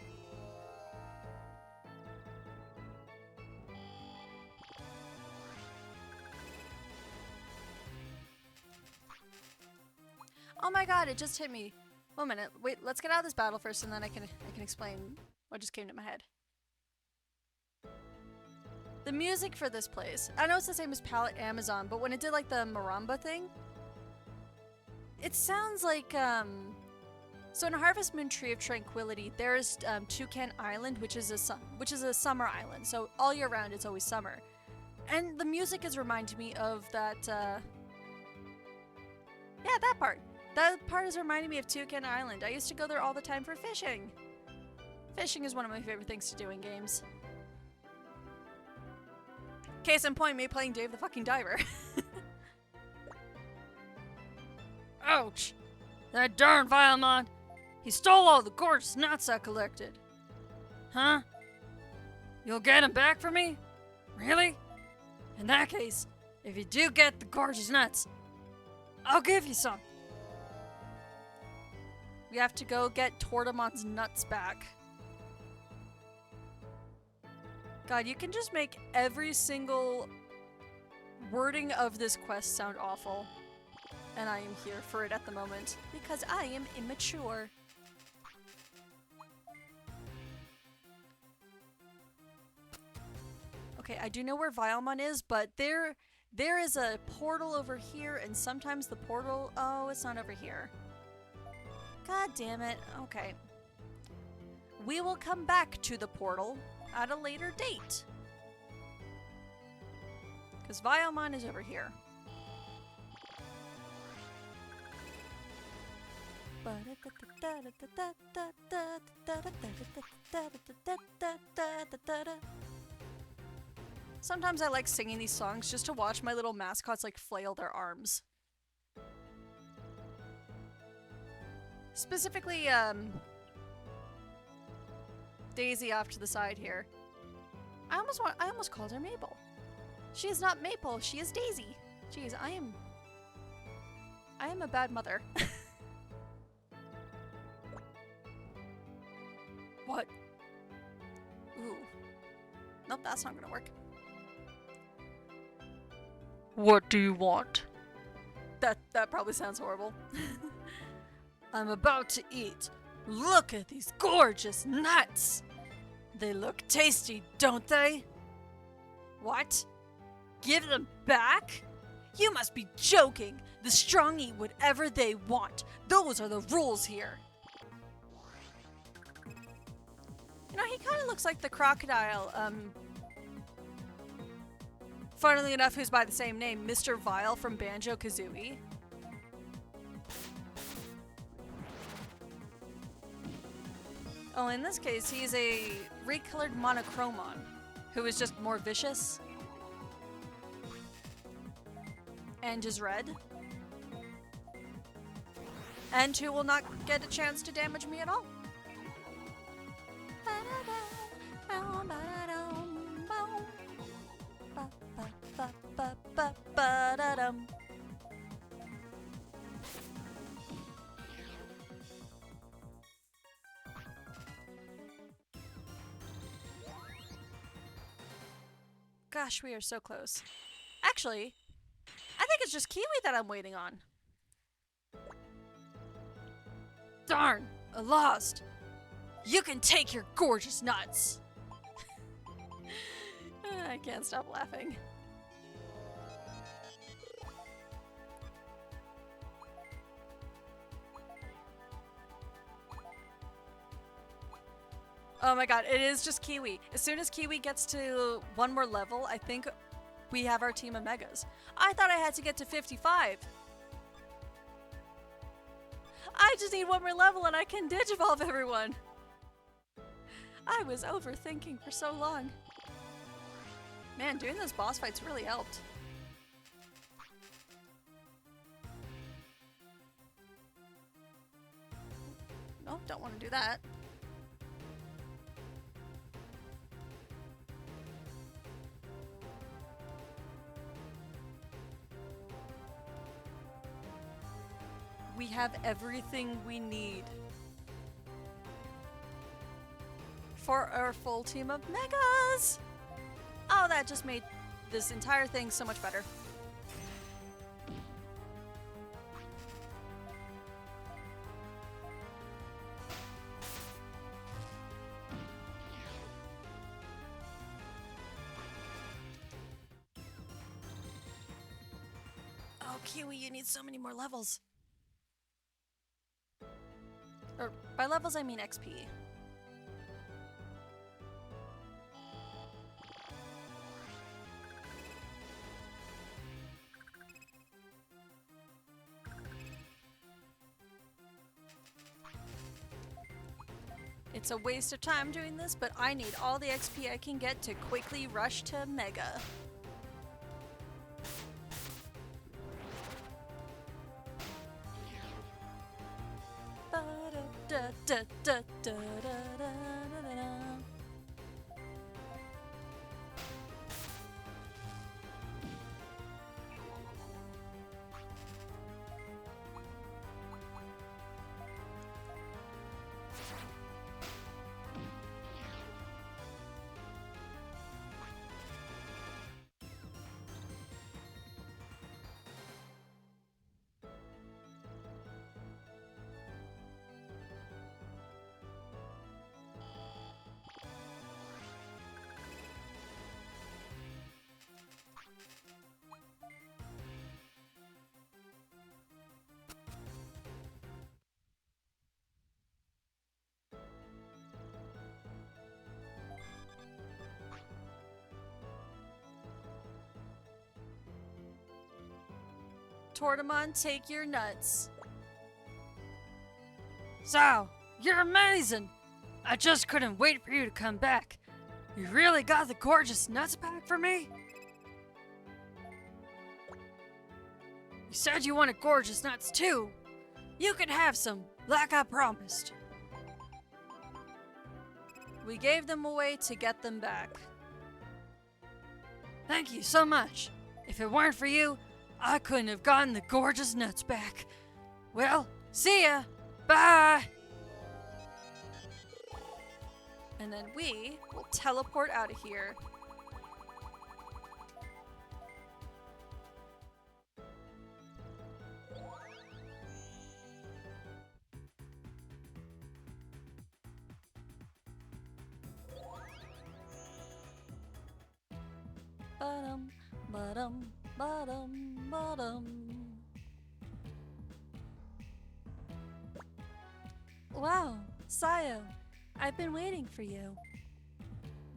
Oh my god, it just hit me. 1 minute. Wait, let's get out of this battle first and then I can explain what just came to my head. The music for this place. I know it's the same as Palette Amazon, but when it did like the marimba thing, it sounds like so in Harvest Moon Tree of Tranquility, there's Toucan Island, which is a summer island. So all year round it's always summer. And the music is reminding me of that yeah, that part. That part is reminding me of Toucan Island. I used to go there all the time for fishing. Fishing is one of my favorite things to do in games. Case in point, me playing Dave the fucking Diver. Ouch! That darn Vilemon! He stole all the gorgeous nuts I collected. Huh? You'll get him back for me? Really? In that case, if you do get the gorgeous nuts, I'll give you some. We have to go get Tortamon's nuts back. God, you can just make every single wording of this quest sound awful. And I am here for it at the moment, because I am immature. Okay, I do know where Vilemon is, but there is a portal over here, and sometimes the portal... Oh, it's not over here. God damn it. Okay. We will come back to the portal at a later date. Because Vilemon is over here. Sometimes I like singing these songs just to watch my little mascots like flail their arms. Specifically, Daisy off to the side here. I almost called her Maple. She is not Maple, she is Daisy. Jeez, I am a bad mother. What? Ooh. Nope, that's not gonna work. What do you want? That probably sounds horrible. I'm about to eat. Look at these gorgeous nuts! They look tasty, don't they? What? Give them back? You must be joking! The strong eat whatever they want. Those are the rules here. You know, he kind of looks like the crocodile, funnily enough, who's by the same name, Mr. Vile from Banjo-Kazooie. Oh, in this case, he's a recolored Monochromon, who is just more vicious. And is red. And who will not get a chance to damage me at all. Gosh, we are so close. Actually, I think it's just Kiwi that I'm waiting on. Darn, I lost. You can take your gorgeous nuts. I can't stop laughing. Oh my god, it is just Kiwi. As soon as Kiwi gets to one more level, I think we have our team of Megas. I thought I had to get to 55. I just need one more level and I can Digivolve everyone. I was overthinking for so long. Man, doing those boss fights really helped. Oh, don't want to do that. We have everything we need for our full team of megas! Oh, that just made this entire thing so much better. Oh, Kiwi, you need so many more levels. Or, by levels I mean XP. It's a waste of time doing this, but I need all the XP I can get to quickly rush to Mega. Tortamon, take your nuts. So, you're amazing! I just couldn't wait for you to come back. You really got the gorgeous nuts back for me? You said you wanted gorgeous nuts too. You can have some, like I promised. We gave them away to get them back. Thank you so much. If it weren't for you, I couldn't have gotten the gorgeous nuts back. Well, see ya. Bye. And then we will teleport out of here. Ba-dum, ba-dum, ba-dum, ba-dum. Wow, Sayo, I've been waiting for you.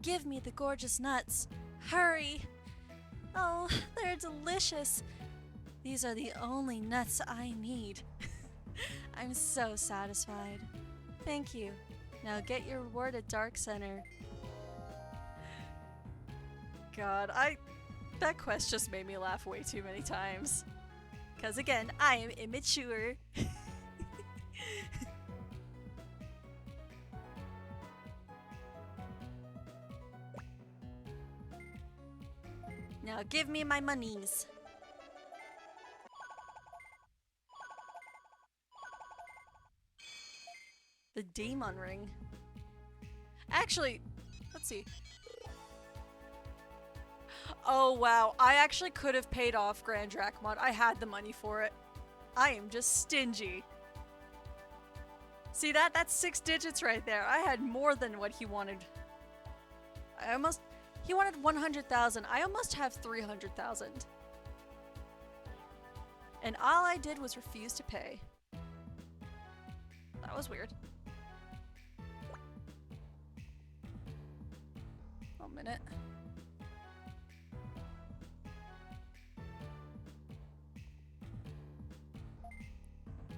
Give me the gorgeous nuts. Hurry! Oh, they're delicious. These are the only nuts I need. I'm so satisfied. Thank you. Now get your reward at Dark Center. God, that quest just made me laugh way too many times. Cause again, I am immature. Now give me my monies. The Demon Ring. Actually, let's see. Oh wow, I actually could have paid off Grand Dracmon. I had the money for it. I am just stingy. See that? That's 6 digits right there. I had more than what he wanted. He wanted 100,000. I almost have 300,000. And all I did was refuse to pay. That was weird. 1 minute.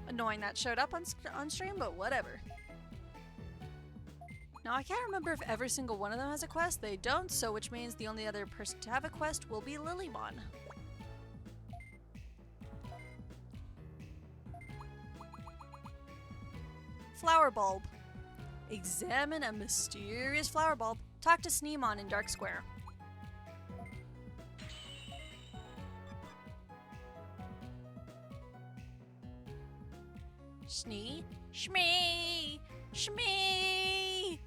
Annoying that showed up on stream, but whatever. Now I can't remember if every single one of them has a quest. They don't, so which means the only other person to have a quest will be Lilymon. Flower Bulb. Examine a mysterious flower bulb. Talk to Sneemon in Dark Square. Snee? Shmee! Shmee!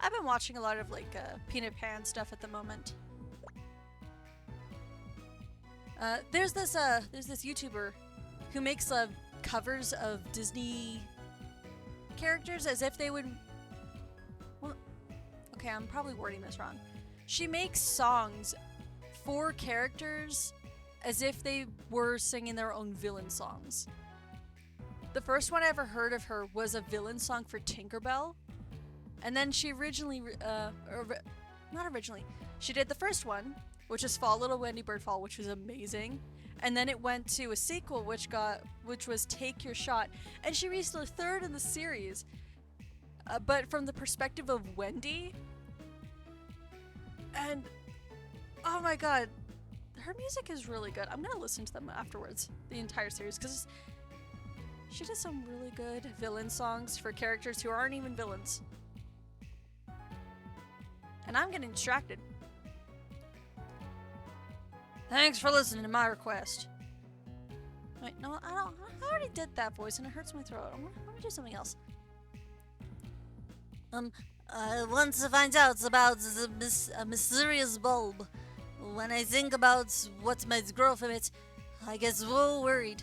I've been watching a lot of like Peanut Pan stuff at the moment. There's this YouTuber who makes covers of Disney characters as if they would. Well, okay, I'm probably wording this wrong. She makes songs for characters as if they were singing their own villain songs. The first one I ever heard of her was a villain song for Tinkerbell. And then she originally, not originally, she did the first one, which is Fall Little Wendy Bird Fall, which was amazing. And then it went to a sequel, which was Take Your Shot. And she reached the third in the series, but from the perspective of Wendy. And, oh my god, her music is really good. I'm gonna listen to them afterwards, the entire series, because she does some really good villain songs for characters who aren't even villains. And I'm getting distracted. Thanks for listening to my request. Wait, no, I already did that voice and it hurts my throat. I'm gonna do something else. I want to find out about a mysterious bulb. When I think about what might grow from it, I get so worried.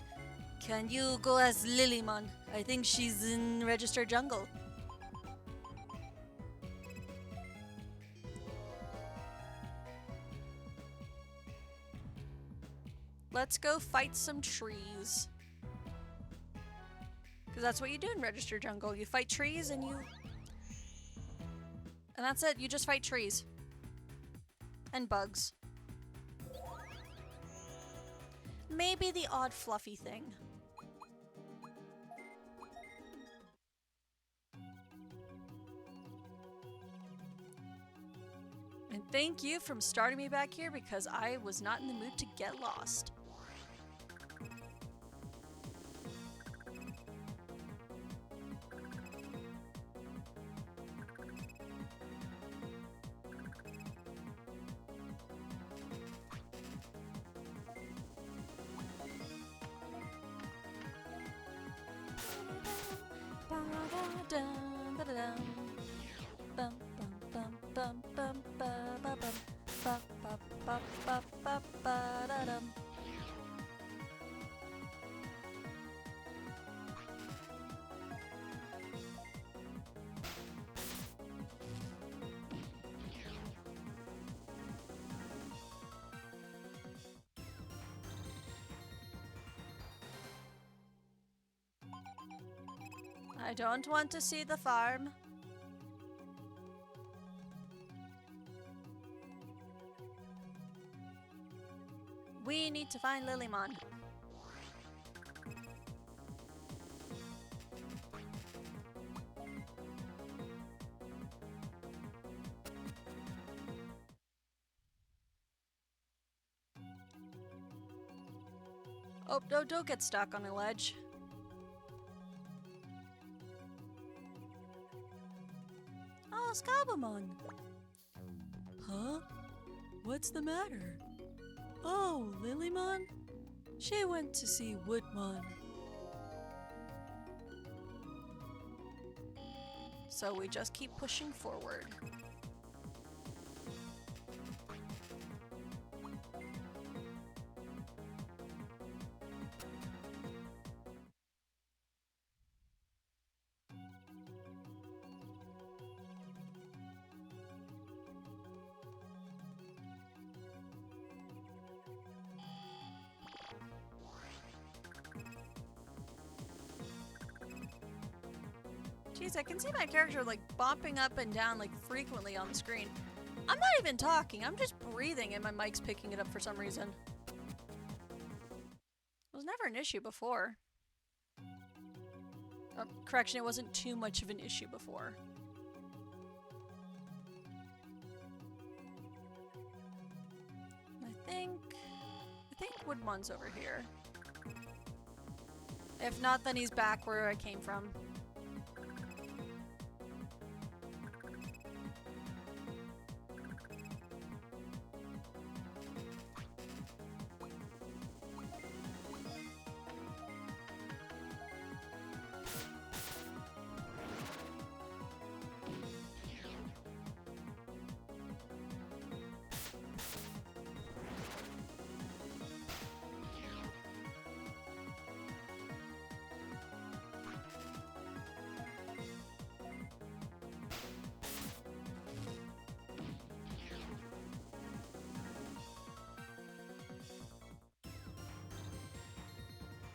Can you go ask Lilymon? I think she's in Register Jungle. Let's go fight some trees. Because that's what you do in Register Jungle. You fight trees and you... And that's it. You just fight trees. And bugs. Maybe the odd fluffy thing. And thank you for starting me back here because I was not in the mood to get lost. I don't want to see the farm. We need to find Lilymon. Oh, no, don't get stuck on a ledge. Oh, Scabamon. Huh? What's the matter? Oh, Lilymon? She went to see Woodmon. So we just keep pushing forward. Jeez, I can see my character like bopping up and down like frequently on the screen. I'm not even talking, I'm just breathing and my mic's picking it up for some reason. It was never an issue before. Oh, correction, it wasn't too much of an issue before. I think Woodmon's over here. If not, then he's back where I came from.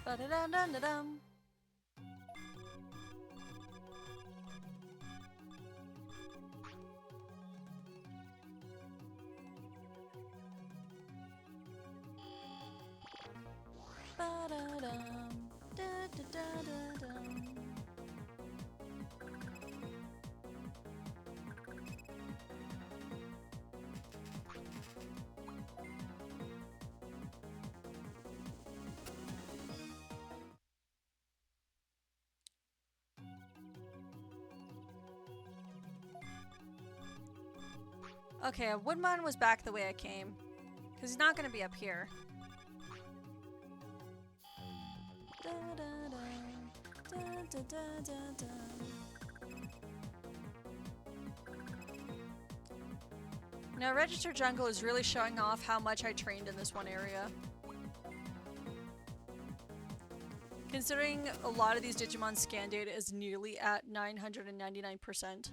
Ba-da-dum-dum-dum. Ba-da-dum, da-da-da-da-dum. Okay, Woodmon was back the way I came. Because he's not going to be up here. Now, Registered Jungle is really showing off how much I trained in this one area. Considering a lot of these Digimon scan data is nearly at 999%.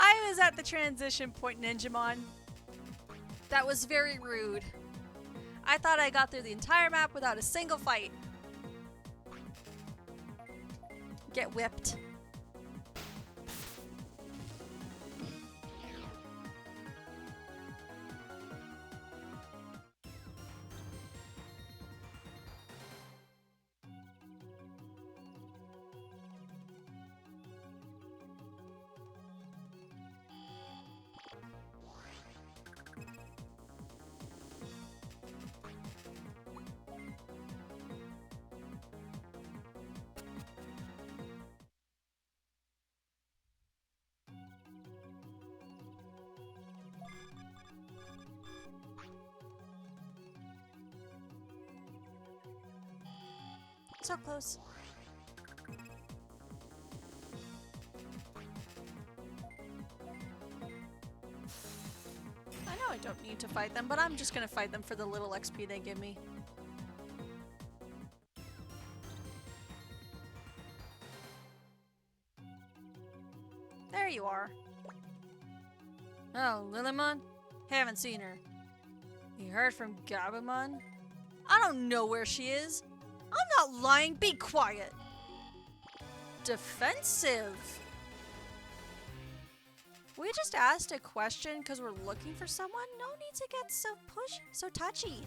I was at the transition point, Ninjamon. That was very rude. I thought I got through the entire map without a single fight. Get whipped. So close. I know I don't need to fight them, but I'm just gonna fight them for the little XP they give me. There you are. Oh, Lilymon? Haven't seen her. You heard from Gabumon? I don't know where she is. I'm not lying. Be quiet. Defensive. We just asked a question because we're looking for someone. No need to get so touchy.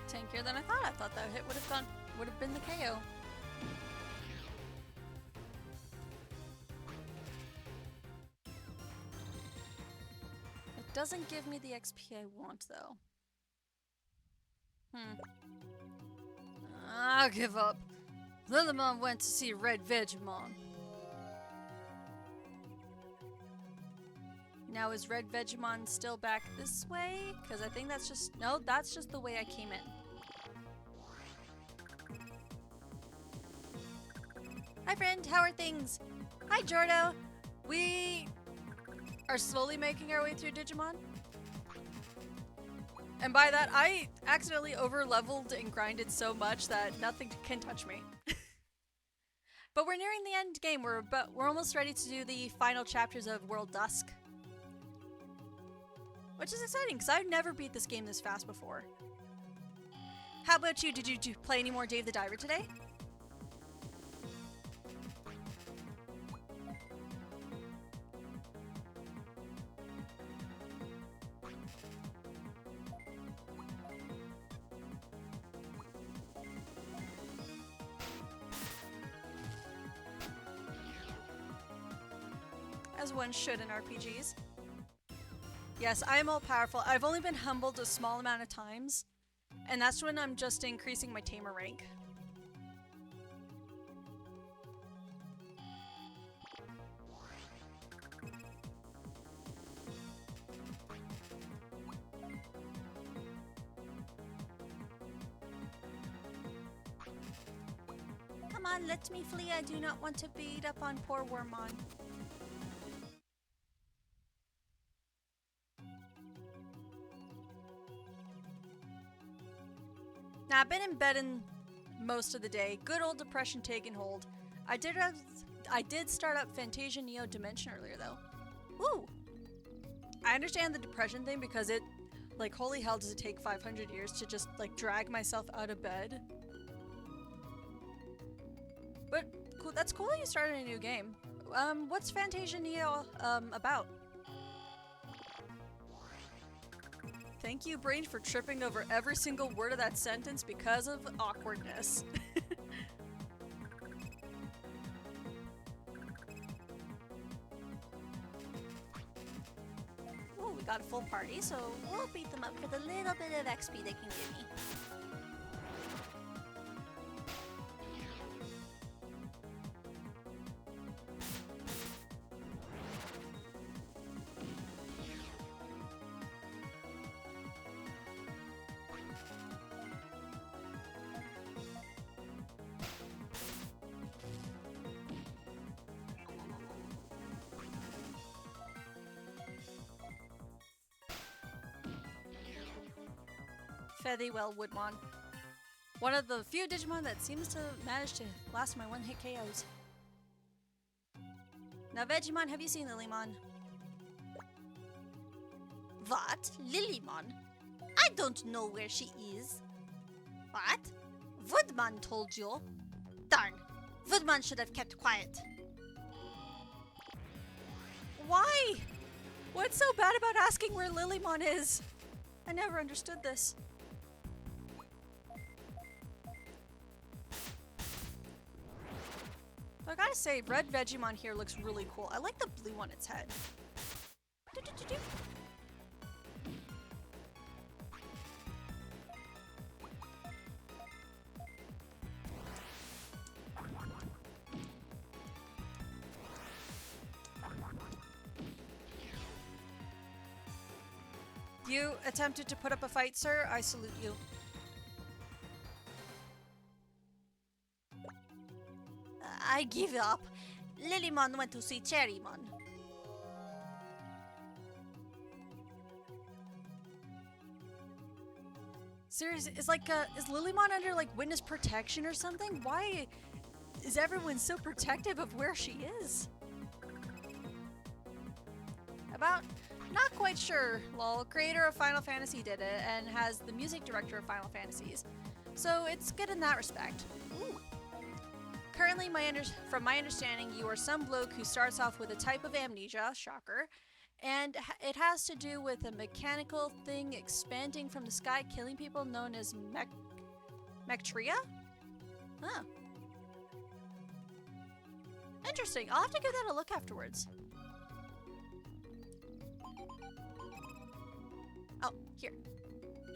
Tankier than I thought. I thought that hit would have been the KO. It doesn't give me the XP I want though. I'll give up. Lilymon went to see Red Vegemon. Now is Red Vegemon still back this way? Because I think that's just... No, that's just the way I came in. Hi friend, how are things? Hi Jordo! We are slowly making our way through Digimon. And by that, I accidentally over-leveled and grinded so much that nothing can touch me. But we're nearing the end game. We're almost ready to do the final chapters of World Dusk. Which is exciting, because I've never beat this game this fast before. How about you? Did you play any more Dave the Diver today? As one should in RPGs. Yes, I am all powerful. I've only been humbled a small amount of times, and that's when I'm just increasing my tamer rank. Come on, let me flee. I do not want to beat up on poor Wormmon. Now, I've been in bed most of the day. Good old depression taking hold. I did start up Fantasia Neo Dimension earlier though. Woo! I understand the depression thing because it, like, holy hell, does it take 500 years to just like drag myself out of bed? But cool, that's cool that you started a new game. What's Fantasia Neo about? Thank you, Brain, for tripping over every single word of that sentence because of awkwardness. Ooh, we got a full party, so we'll beat them up for the little bit of XP they can give me. Fethywell Woodmon. One of the few Digimon that seems to manage to last my one-hit KOs. Now, Vegemon, have you seen Lilymon? What? Lilymon? I don't know where she is. What? Woodman told you? Darn. Woodman should have kept quiet. Why? What's so bad about asking where Lilymon is? I never understood this. I gotta say, red Vegemon here looks really cool. I like the blue on its head. You attempted to put up a fight, sir. I salute you. I give up. Lilymon went to see Cherrymon. Seriously, is Lilymon under like witness protection or something? Why is everyone so protective of where she is? Not quite sure. Lol, creator of Final Fantasy did it and has the music director of Final Fantasies. So it's good in that respect. Ooh. Currently, from my understanding, you are some bloke who starts off with a type of amnesia, shocker, and it has to do with a mechanical thing expanding from the sky, killing people, known as Mectria? Huh. Interesting. I'll have to give that a look afterwards. Oh, here.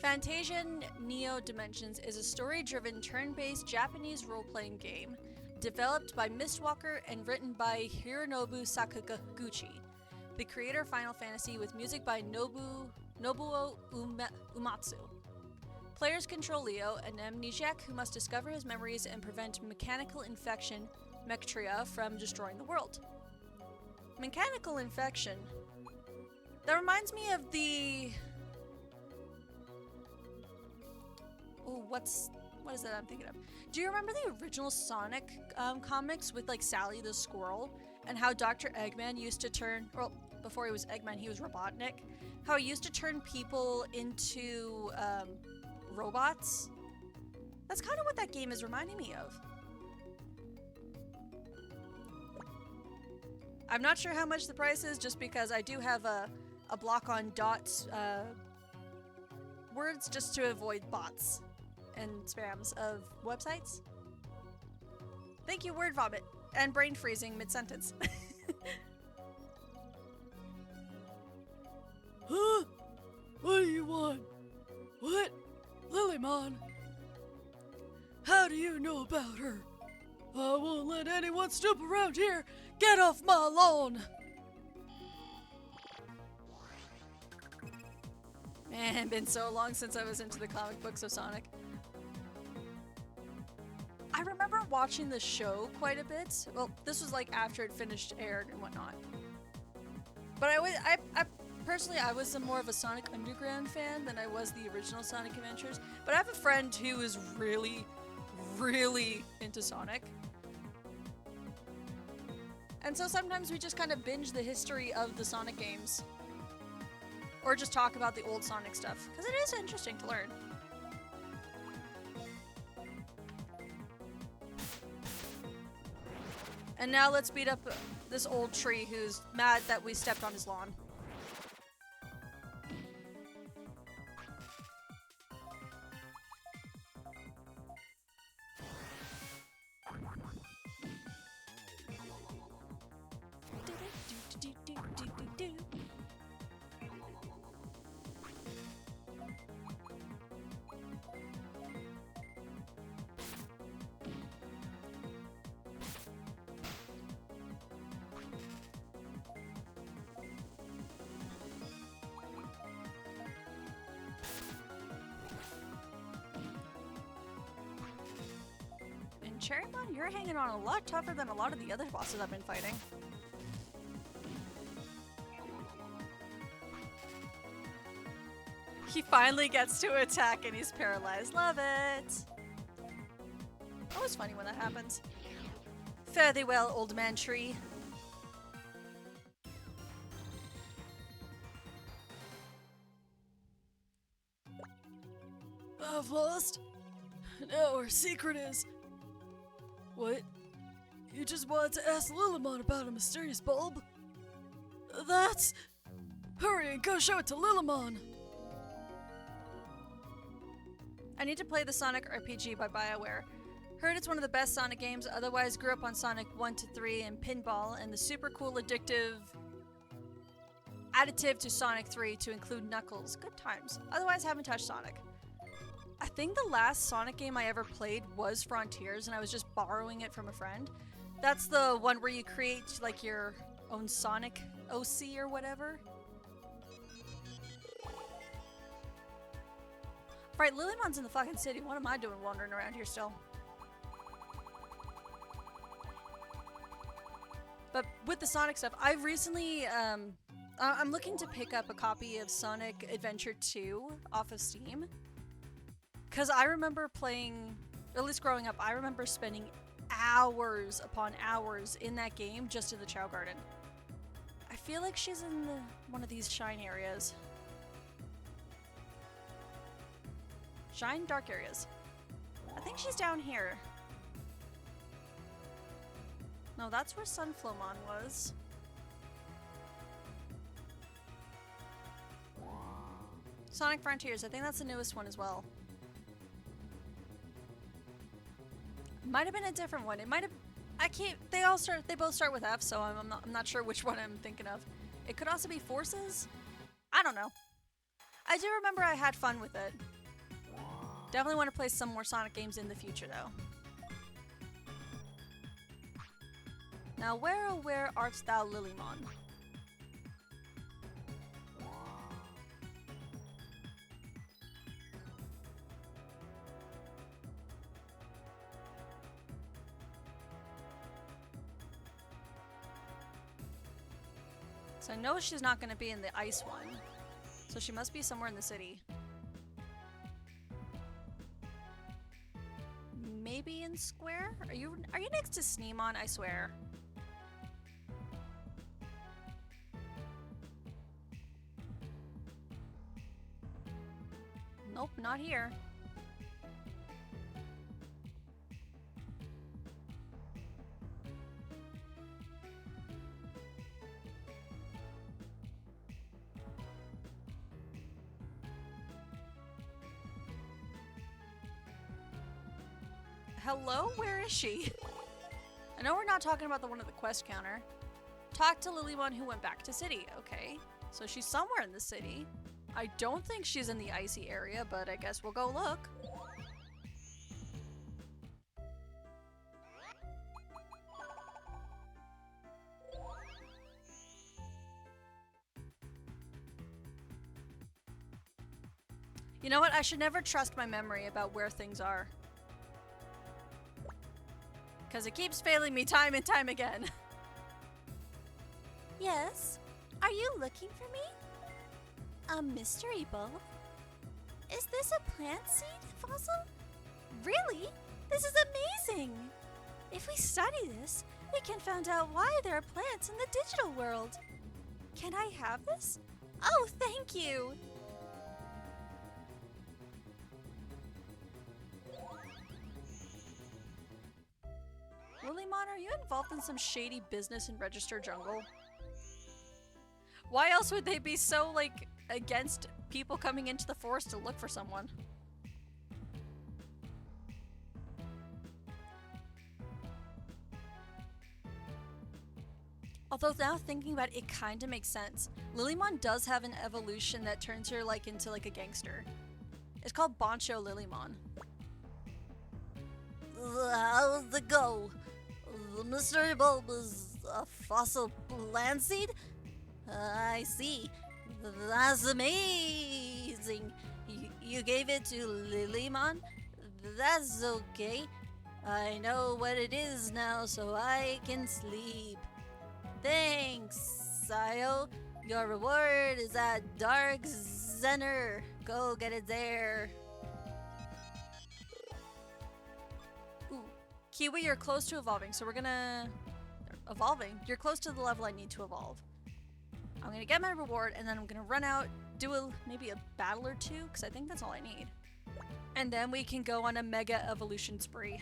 Fantasia Neo Dimensions is a story-driven, turn-based Japanese role-playing game developed by Mistwalker and written by Hironobu Sakaguchi, the creator of Final Fantasy, with music by Nobuo Uematsu. Players control Leo, an amnesiac who must discover his memories and prevent mechanical infection, Mectria, from destroying the world. Mechanical infection? That reminds me of the... Oh, what is that I'm thinking of? Do you remember the original Sonic comics with like Sally the squirrel and how Dr. Eggman used to turn, well, before he was Eggman, he was Robotnik, how he used to turn people into robots? That's kind of what that game is reminding me of. I'm not sure how much the price is just because I do have a block on dots words just to avoid bots and spams of websites. Thank you, word vomit and brain freezing mid-sentence. Huh? What do you want? What? Lilymon? How do you know about her? I won't let anyone snoop around here! Get off my lawn! Man, been so long since I was into the comic books of Sonic. I remember watching the show quite a bit. Well, this was like after it finished aired and whatnot. But I personally, I was more of a Sonic Underground fan than I was the original Sonic Adventures. But I have a friend who is really, really into Sonic. And so sometimes we just kind of binge the history of the Sonic games. Or just talk about the old Sonic stuff. Because it is interesting to learn. And now let's beat up this old tree who's mad that we stepped on his lawn. Cherrymon, you're hanging on a lot tougher than a lot of the other bosses I've been fighting. He finally gets to attack and he's paralyzed. Love it! Always funny when that happens. Fare thee well, old man tree. I've lost. Now our secret is... What? You just wanted to ask Lilymon about a mysterious bulb? That's... Hurry and go show it to Lilymon! I need to play the Sonic RPG by BioWare. Heard it's one of the best Sonic games, otherwise grew up on Sonic 1 to 3 and Pinball, and the super cool addictive additive to Sonic 3 to include Knuckles. Good times. Otherwise haven't touched Sonic. I think the last Sonic game I ever played was Frontiers, and I was just borrowing it from a friend. That's the one where you create, like, your own Sonic OC or whatever. Right, Lilymon's in the fucking city. What am I doing wandering around here still? But with the Sonic stuff, I've recently, I'm looking to pick up a copy of Sonic Adventure 2 off of Steam. Because I remember playing, at least growing up, I remember spending hours upon hours in that game just in the Chow Garden. I feel like she's in one of these shine areas. Shine dark areas. I think she's down here. No, that's where Sunflowmon was. Sonic Frontiers, I think that's the newest one as well. Might have been a different one. It might have. I can't. They both start with F, so I'm not sure which one I'm thinking of. It could also be Forces. I don't know. I do remember I had fun with it. Definitely want to play some more Sonic games in the future, though. Now, where, oh, where art thou, Lilymon? So I know she's not going to be in the ice one. So she must be somewhere in the city. Maybe in Square? Are you next to Sneemon? I swear. Nope, not here. Hello? Where is she? I know we're not talking about the one at the quest counter. Talk to Lilymon who went back to city. Okay. So she's somewhere in the city. I don't think she's in the icy area, but I guess we'll go look. You know what? I should never trust my memory about where things are. Because it keeps failing me time and time again. Yes? Are you looking for me? A mystery bulb? Is this a plant seed fossil? Really? This is amazing! If we study this, we can find out why there are plants in the digital world. Can I have this? Oh, thank you! Lilymon, are you involved in some shady business in Register Jungle? Why else would they be so, like, against people coming into the forest to look for someone? Although now thinking about it, it kind of makes sense. Lilymon does have an evolution that turns her, like, into, like, a gangster. It's called Boncho Lilymon. How's it go? The mystery bulb is a fossil plant seed? I see. That's amazing. You gave it to Lilymon? That's okay. I know what it is now, so I can sleep. Thanks, Sayo. Your reward is at Dark Zenner. Go get it there. Ooh. Kiwi, you're close to evolving, so we're gonna... Evolving? You're close to the level I need to evolve. I'm gonna get my reward, and then I'm gonna run out, do maybe a battle or two, because I think that's all I need. And then we can go on a mega evolution spree.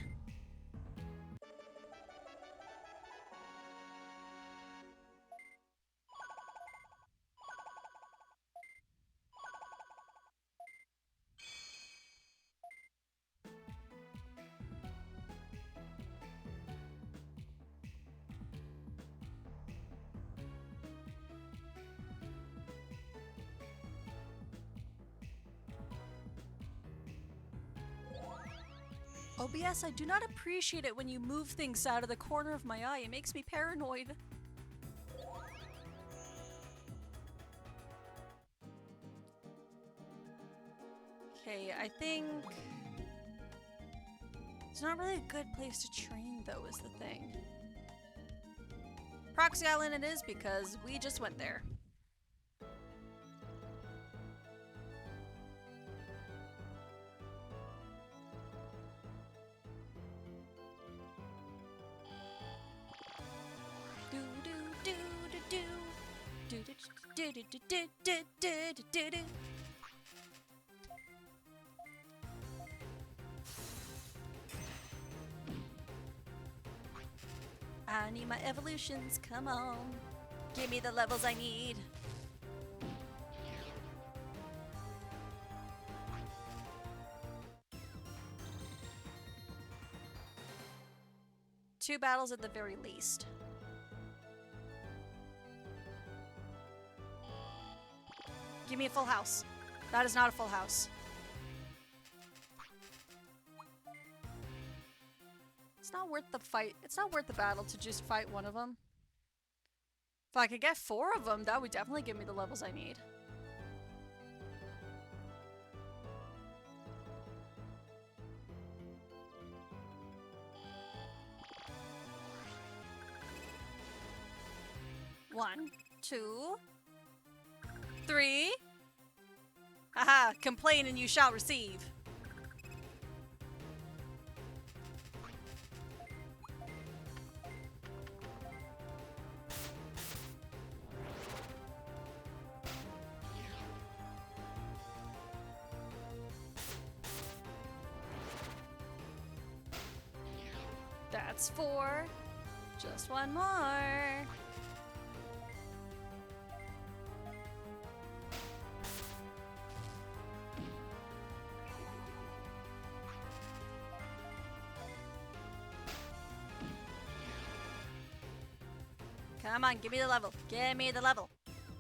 OBS, I do not appreciate it when you move things out of the corner of my eye. It makes me paranoid. Okay, I think... It's not really a good place to train, though, is the thing. Proxy Island it is, because we just went there. I need my evolutions, come on. Give me the levels I need. Two battles at the very least. Give me a full house. That is not a full house. It's not worth the fight. It's not worth the battle to just fight one of them. If I could get 4 of them, that would definitely give me the levels I need. One, 2, 3. Haha, complain and you shall receive. That's 4. Just one more. Come on, give me the level. Give me the level.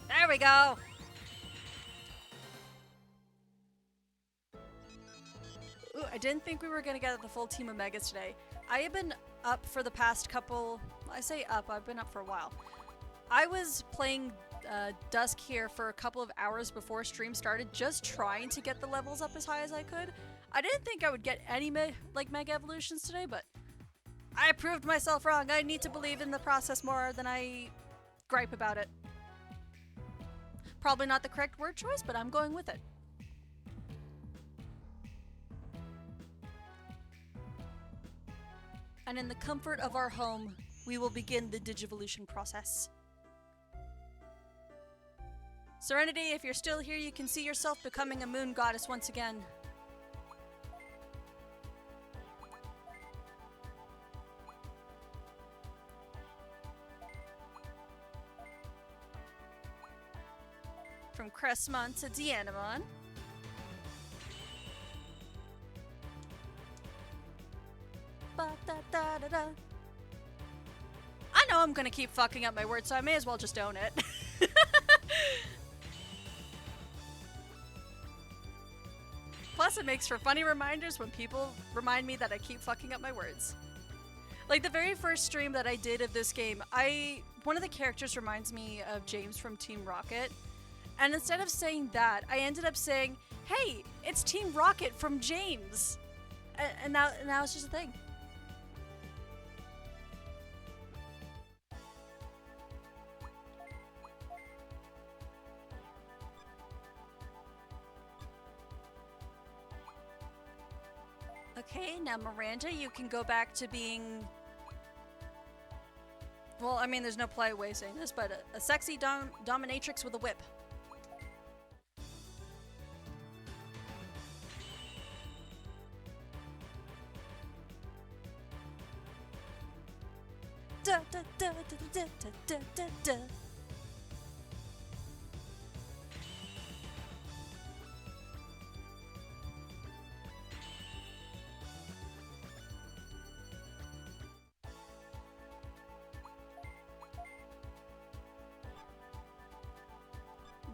There There we go. Ooh, I didn't think we were gonna get the full team of Megas today. I have been up for the past couple, I say up, I've been up for a while. I was playing Dusk here for a couple of hours before stream started, just trying to get the levels up as high as I could. I didn't think I would get any Mega Evolutions today, but I proved myself wrong. I need to believe in the process more than I gripe about it. Probably not the correct word choice, but I'm going with it. And in the comfort of our home, we will begin the Digivolution process. Serenity, if you're still here, you can see yourself becoming a moon goddess once again. From Crestmon to Dianamon. Ba-da-da-da-da. I know I'm gonna keep fucking up my words, so I may as well just own it. Plus, it makes for funny reminders when people remind me that I keep fucking up my words. Like the very first stream that I did of this game, one of the characters reminds me of James from Team Rocket. And instead of saying that, I ended up saying, hey, it's Team Rocket from James. And now it's just a thing. Okay, now Miranda, you can go back to being... Well, I mean, there's no polite way of saying this, but a sexy dominatrix with a whip. Da da da da da da da da da.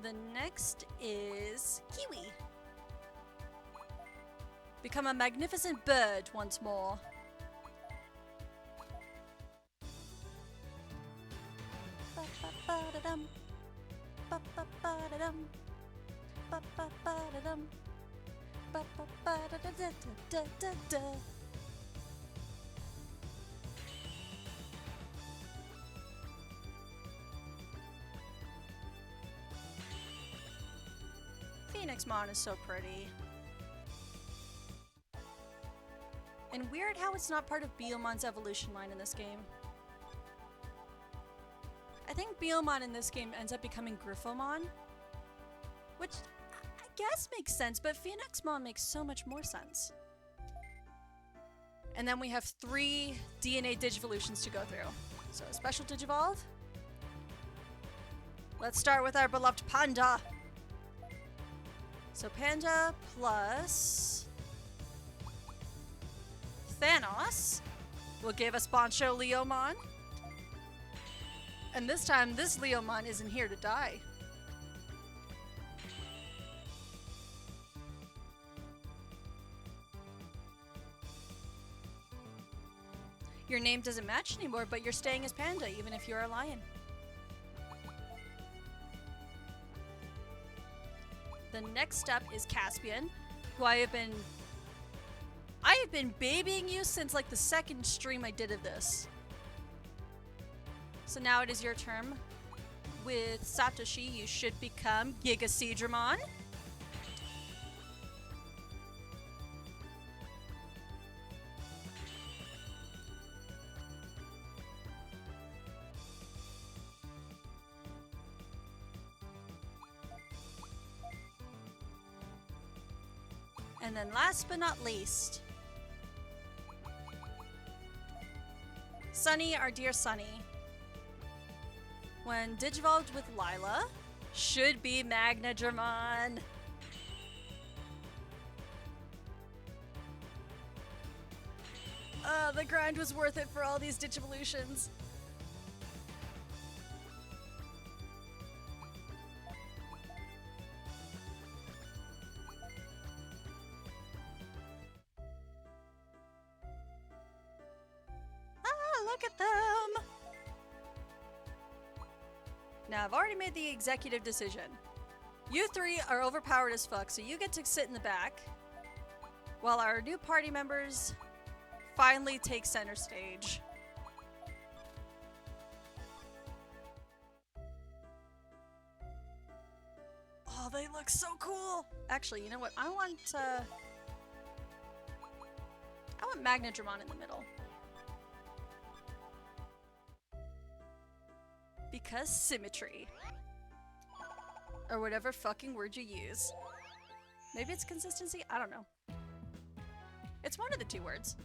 The next is Kiwi. Become a magnificent bird once more. Ba-ba-ba-da-dum. Ba-ba-ba-da-dum. Ba-ba-ba-da-dum. Ba-ba-ba-da-da-da-da-da-da. Phoenixmon is so pretty. And weird how it's not part of Beelmon's evolution line in this game. I think Beelmon in this game ends up becoming Griffomon, which I guess makes sense, but Phoenixmon makes so much more sense. And then we have 3 DNA Digivolutions to go through. So Special Digivolve. Let's start with our beloved Panda. So Panda plus Thanos will give us Boncho Leomon. And this time, this Leomon isn't here to die. Your name doesn't match anymore, but you're staying as Panda, even if you're a lion. The next up is Caspian, who I have been babying you since like the second stream I did of this. So now it is your turn. With Satoshi, you should become Gigaseedramon. And then last but not least, Sunny, our dear Sunny, when digivolved with Lila, should be Magnadramon. The grind was worth it for all these Digivolutions. Now, I've already made the executive decision. You three are overpowered as fuck, so you get to sit in the back, while our new party members finally take center stage. Oh, they look so cool! Actually, you know what? I want Magnadramon in the middle. Because symmetry. Or whatever fucking word you use. Maybe it's consistency? I don't know. It's one of the two words.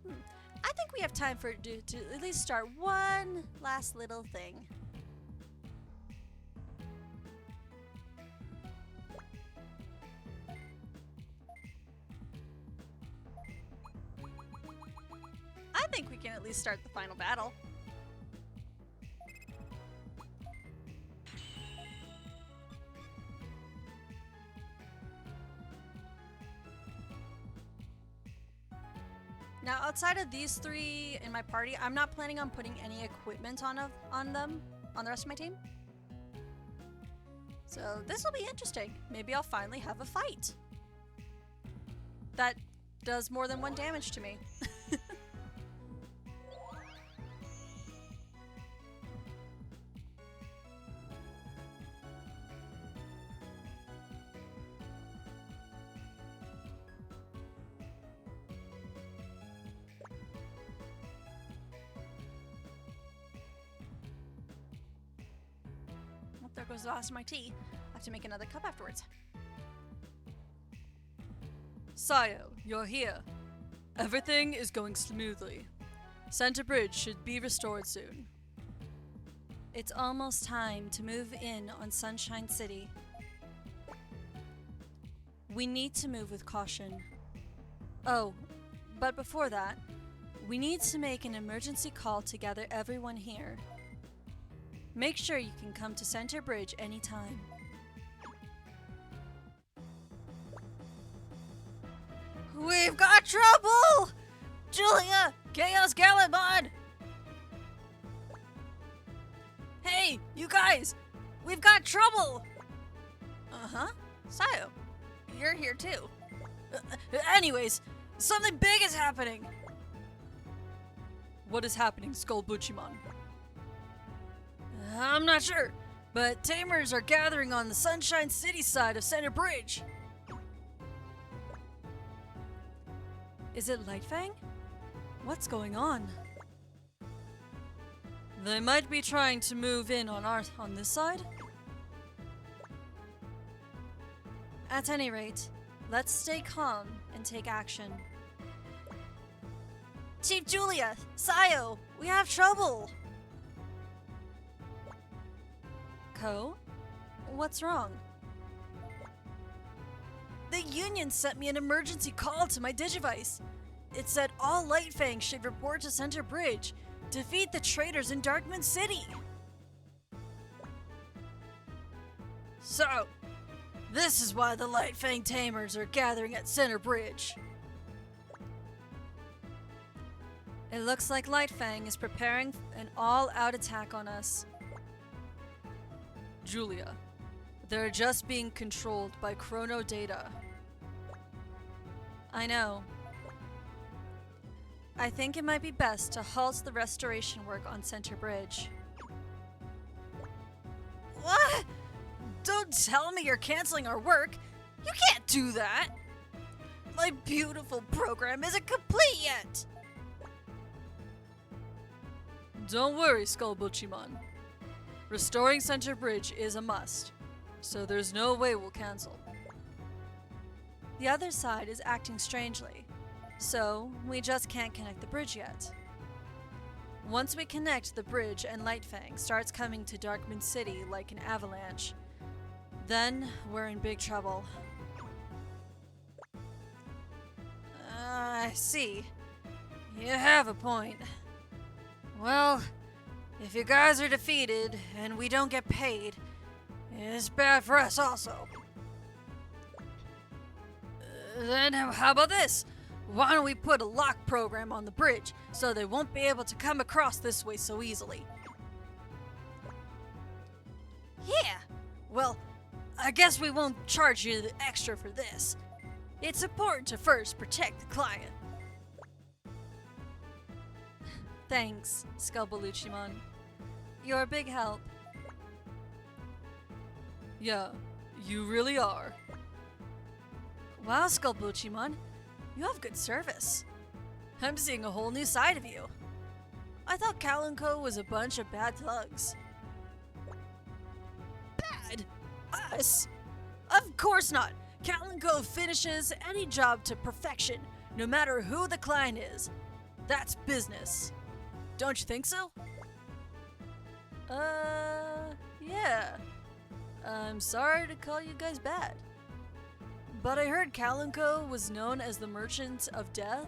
I think we have time for to at least start one last little thing. I think we can at least start the final battle. Now, outside of these three in my party, I'm not planning on putting any equipment on the rest of my team. So this will be interesting. Maybe I'll finally have a fight that does more than 1 damage to me. There goes the last of my tea. I have to make another cup afterwards. Sayo, you're here. Everything is going smoothly. Center Bridge should be restored soon. It's almost time to move in on Sunshine City. We need to move with caution. Oh, but before that, we need to make an emergency call to gather everyone here. Make sure you can come to Center Bridge anytime. We've got trouble! Julia! Chaos Gallimon! Hey, you guys! We've got trouble! Uh-huh. Sayo, you're here too. Anyways, something big is happening! What is happening, Skullbuchimon? I'm not sure, but Tamers are gathering on the Sunshine City side of Center Bridge. Is it Lightfang? What's going on? They might be trying to move in on this side? At any rate, let's stay calm and take action. Chief Julia! Sayo! We have trouble! Ko? What's wrong? The Union sent me an emergency call to my Digivice. It said all Lightfang should report to Center Bridge. Defeat the traitors in Darkmoon City. So, this is why the Lightfang Tamers are gathering at Center Bridge. It looks like Lightfang is preparing an all-out attack on us. Julia, they're just being controlled by chrono data. I know. I think it might be best to halt the restoration work on Center Bridge. What? Don't tell me you're canceling our work! You can't do that! My beautiful program isn't complete yet! Don't worry, Skullbuchimon. Restoring Center Bridge is a must, so there's no way we'll cancel. The other side is acting strangely, so we just can't connect the bridge yet. Once we connect the bridge and Lightfang starts coming to Darkmoon City like an avalanche, then we're in big trouble. I see. You have a point. Well, if you guys are defeated and we don't get paid, it's bad for us also. Then how about this? Why don't we put a lock program on the bridge so they won't be able to come across this way so easily? Yeah, well, I guess we won't charge you the extra for this. It's important to first protect the client. Thanks, Skullbaluchimon. You're a big help. Yeah, you really are. Wow, Skullbaluchimon, you have good service. I'm seeing a whole new side of you. I thought Cal & Co. was a bunch of bad thugs. Bad? Us? Of course not! Cal & Co. finishes any job to perfection, no matter who the client is. That's business. Don't you think so? Yeah. I'm sorry to call you guys bad. But I heard Cal & Co. was known as the Merchants of Death.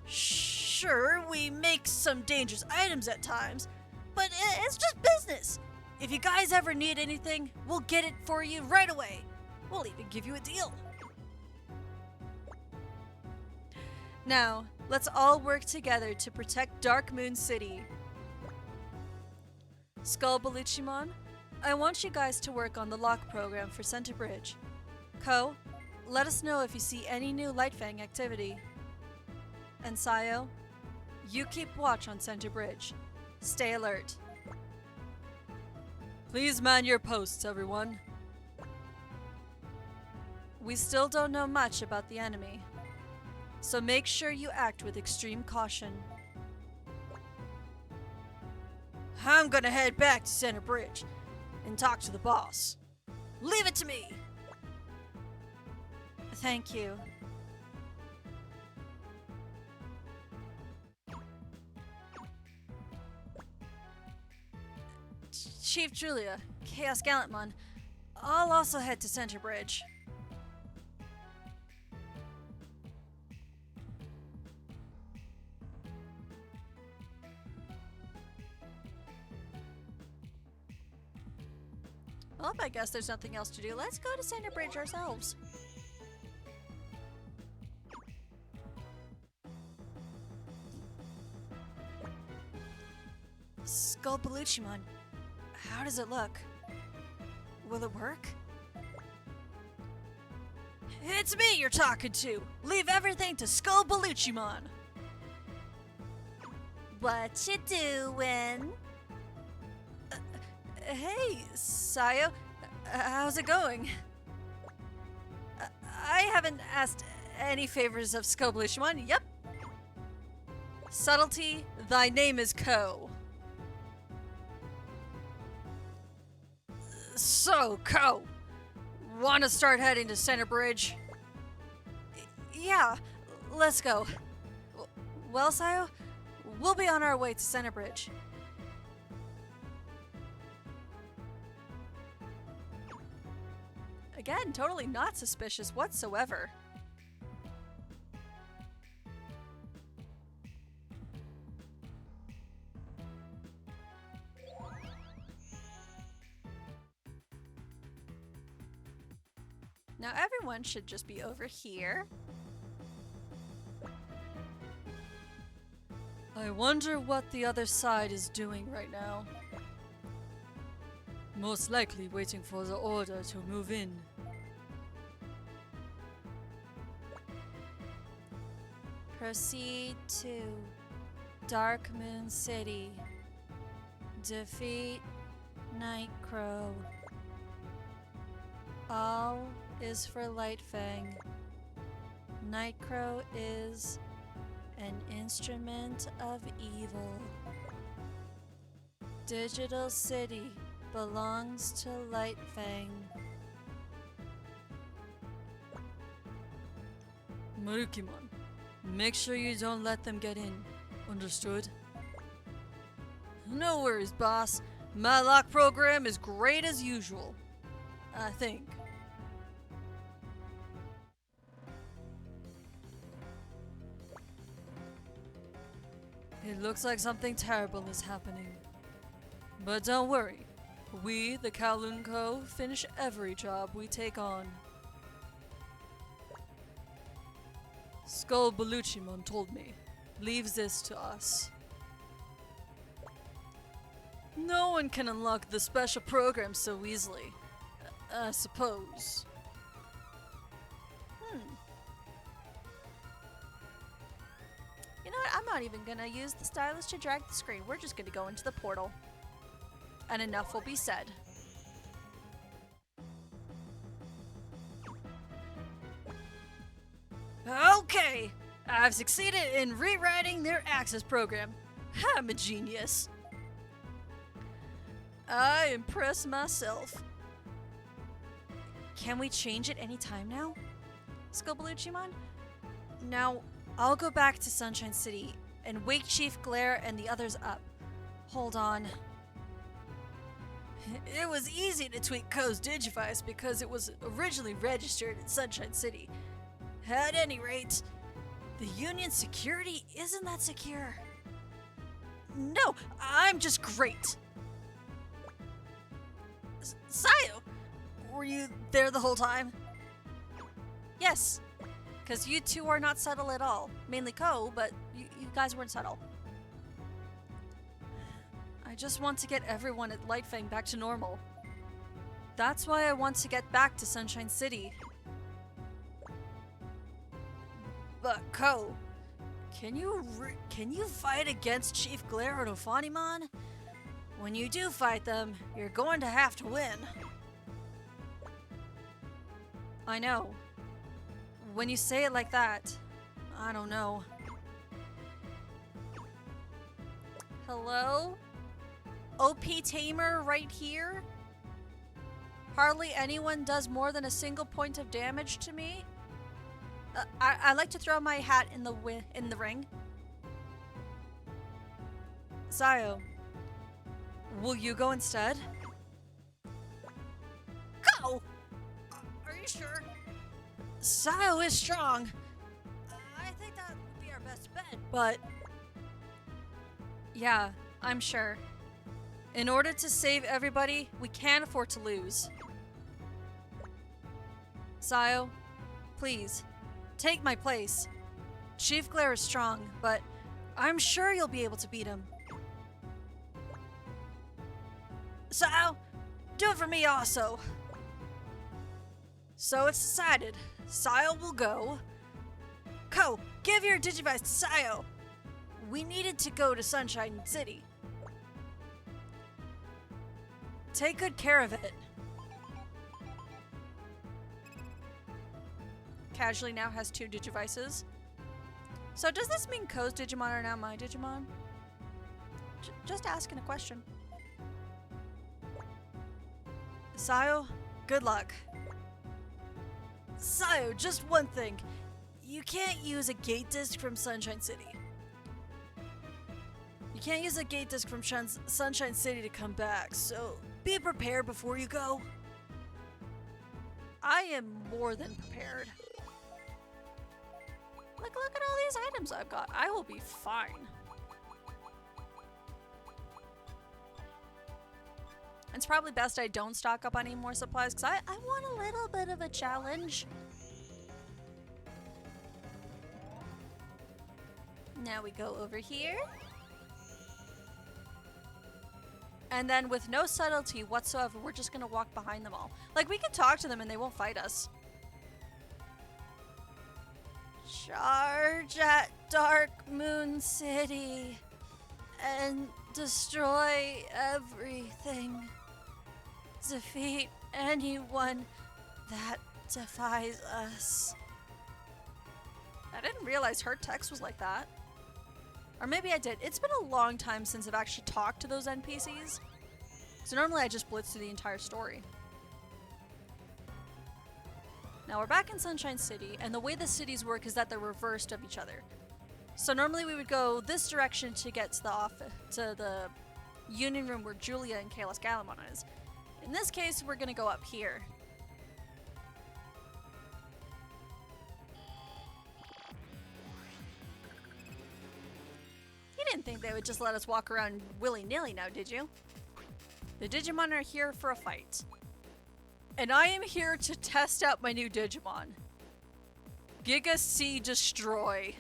Sure, we make some dangerous items at times, but it's just business. If you guys ever need anything, we'll get it for you right away. We'll even give you a deal. Now, let's all work together to protect Dark Moon City. Skullbaluchimon, I want you guys to work on the lock program for Center Bridge. Ko, let us know if you see any new Lightfang activity. And Sayo, you keep watch on Center Bridge. Stay alert. Please man your posts, everyone. We still don't know much about the enemy, so make sure you act with extreme caution. I'm gonna head back to Center Bridge and talk to the boss. Leave it to me! Thank you. Chief Julia, Chaos Gallantmon, I'll also head to Center Bridge. Well, I guess there's nothing else to do. Let's go to Center Bridge ourselves. Skullbaluchimon, how does it look? Will it work? It's me you're talking to! Leave everything to Skullbaluchimon! What you doing? Hey, Sayo. How's it going? I haven't asked any favors of Skullbaluchimon. Yep. Subtlety, thy name is Ko. So, Ko, wanna start heading to Center Bridge? Yeah, let's go. Well, Sayo, we'll be on our way to Center Bridge. Again, totally not suspicious whatsoever. Now everyone should just be over here. I wonder what the other side is doing right now. Most likely waiting for the order to move in. Proceed to Dark Moon City. Defeat Nightcrow. All is for Lightfang. Nightcrow is an instrument of evil. Digital City belongs to Lightfang. Marukimon, make sure you don't let them get in. Understood? No worries, boss. My lock program is great as usual. I think. It looks like something terrible is happening. But don't worry. We, the Kowloon Co., finish every job we take on. Skull Beluchimon told me. Leaves this to us. No one can unlock the special program so easily. I suppose. You know what? I'm not even gonna use the stylus to drag the screen. We're just gonna go into the portal. And enough will be said. Okay! I've succeeded in rewriting their access program. I'm a genius. I impress myself. Can we change it any time now? Skullbaluchimon? Now, I'll go back to Sunshine City and wake Chief Glare and the others up. Hold on. It was easy to tweak Ko's Digivice because it was originally registered in Sunshine City. At any rate, the Union security isn't that secure. No, I'm just great. Sayo, were you there the whole time? Yes, because you two are not subtle at all. Mainly Ko, but you guys weren't subtle. I just want to get everyone at Lightfang back to normal. That's why I want to get back to Sunshine City. But Ko, can you fight against Chief Glare and Ophanimon? When you do fight them, you're going to have to win. I know. When you say it like that, I don't know. Hello? OP Tamer right here? Hardly anyone does more than a single point of damage to me? I like to throw my hat in the ring. Sayo, will you go instead? Go! Are you sure? Sayo is strong. I think that would be our best bet, but... Yeah, I'm sure. In order to save everybody, we can't afford to lose. Sayo, please, take my place. Chief Glare is strong, but I'm sure you'll be able to beat him. Sayo, do it for me also. So it's decided. Sayo will go. Ko, give your Digivice to Sayo. We needed to go to Sunshine City. Take good care of it. Casually now has 2 Digivices. So does this mean Ko's Digimon are now my Digimon? Just asking a question. Sayo, good luck. Sayo, just one thing. You can't use a gate disc from Sunshine City. You can't use a gate disc from Sunshine City to come back, so be prepared before you go. I am more than prepared. Look at all these items I've got. I will be fine. It's probably best I don't stock up on any more supplies because I want a little bit of a challenge. Now we go over here. And then with no subtlety whatsoever, we're just gonna walk behind them all. Like, we can talk to them and they won't fight us. Charge at Dark Moon City and destroy everything. Defeat anyone that defies us. I didn't realize her text was like that. Or maybe I did. It's been a long time since I've actually talked to those NPCs. So normally I just blitz through the entire story. Now we're back in Sunshine City, and the way the cities work is that they're reversed of each other. So normally we would go this direction to get to the office, to the union room where Julia and Kalos Galamon is. In this case, we're gonna go up here. You didn't think they would just let us walk around willy-nilly now, did you? The Digimon are here for a fight. And I am here to test out my new Digimon. Giga C Destroy.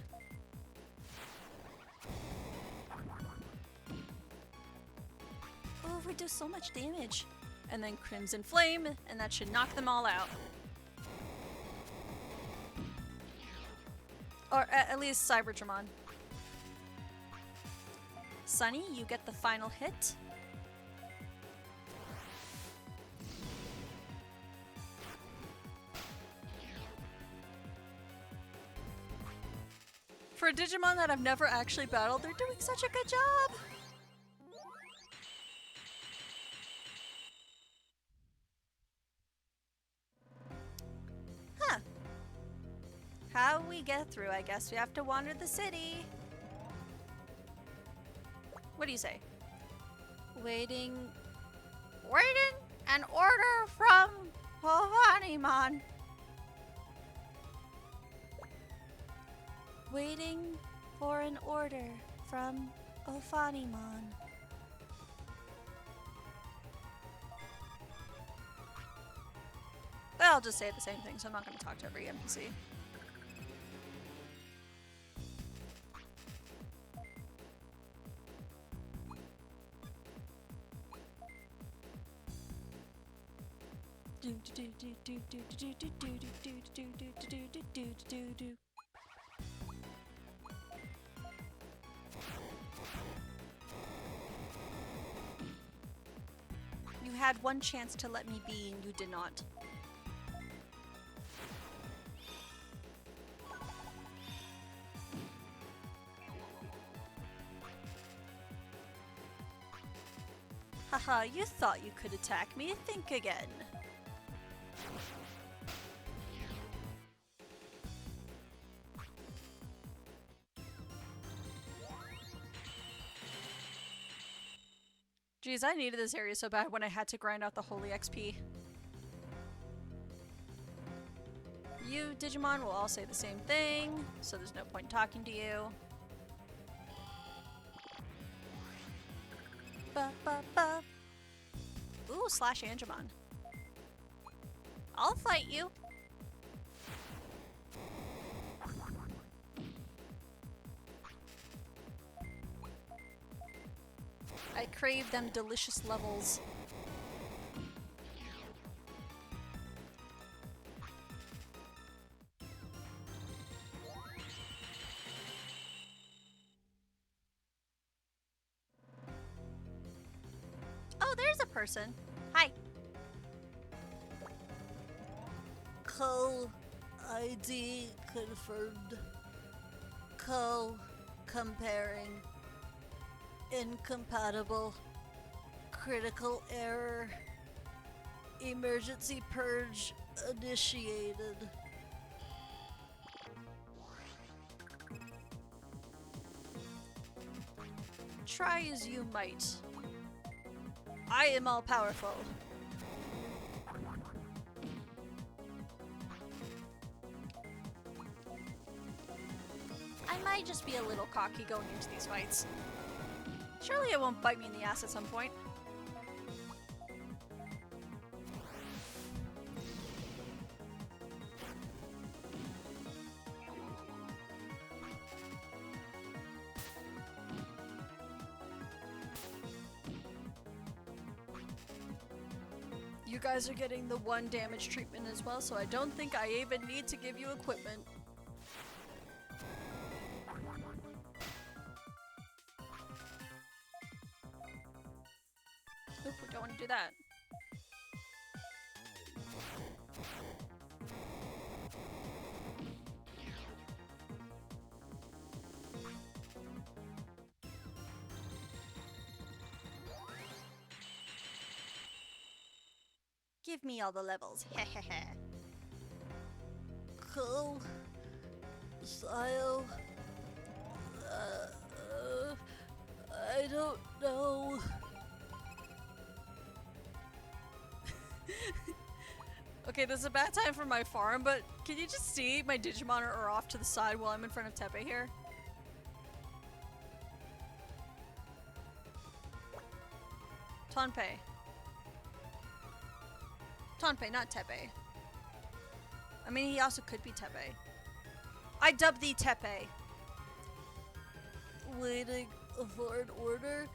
Oh, we do so much damage. And then Crimson Flame, and that should knock them all out. Or at least Cybertramon. Sunny, you get the final hit. For a Digimon that I've never actually battled, they're doing such a good job! Huh. How we get through, I guess we have to wander the city. What do you say? Waiting an order from Honeyman. Waiting for an order from Ophanimon. But I'll just say the same thing, so I'm not going to talk to every NPC. You had one chance to let me be and you did not. Haha, you thought you could attack me. Think again. Geez, I needed this area so bad when I had to grind out the holy XP. You, Digimon, will all say the same thing, so there's no point in talking to you. Ba ba ba. Ooh, slash Angemon. I'll fight you. I crave them delicious levels. Oh, there's a person. Hi. Co ID confirmed. Co comparing. Incompatible. Critical error. Emergency purge initiated. Try as you might. I am all powerful. I might just be a little cocky going into these fights. Surely it won't bite me in the ass at some point. You guys are getting the 1 damage treatment as well, so I don't think I even need to give you equipment. Oop, we don't want to do that. Give me all the levels. Hehehe. Co. Sio. I don't know. Okay, this is a bad time for my farm, but can you just see my Digimon are off to the side while I'm in front of Tepe here? Tonpei. Tonpei, not Tepe. I mean, he also could be Tepe. I dub thee Tepe. Waiting for an order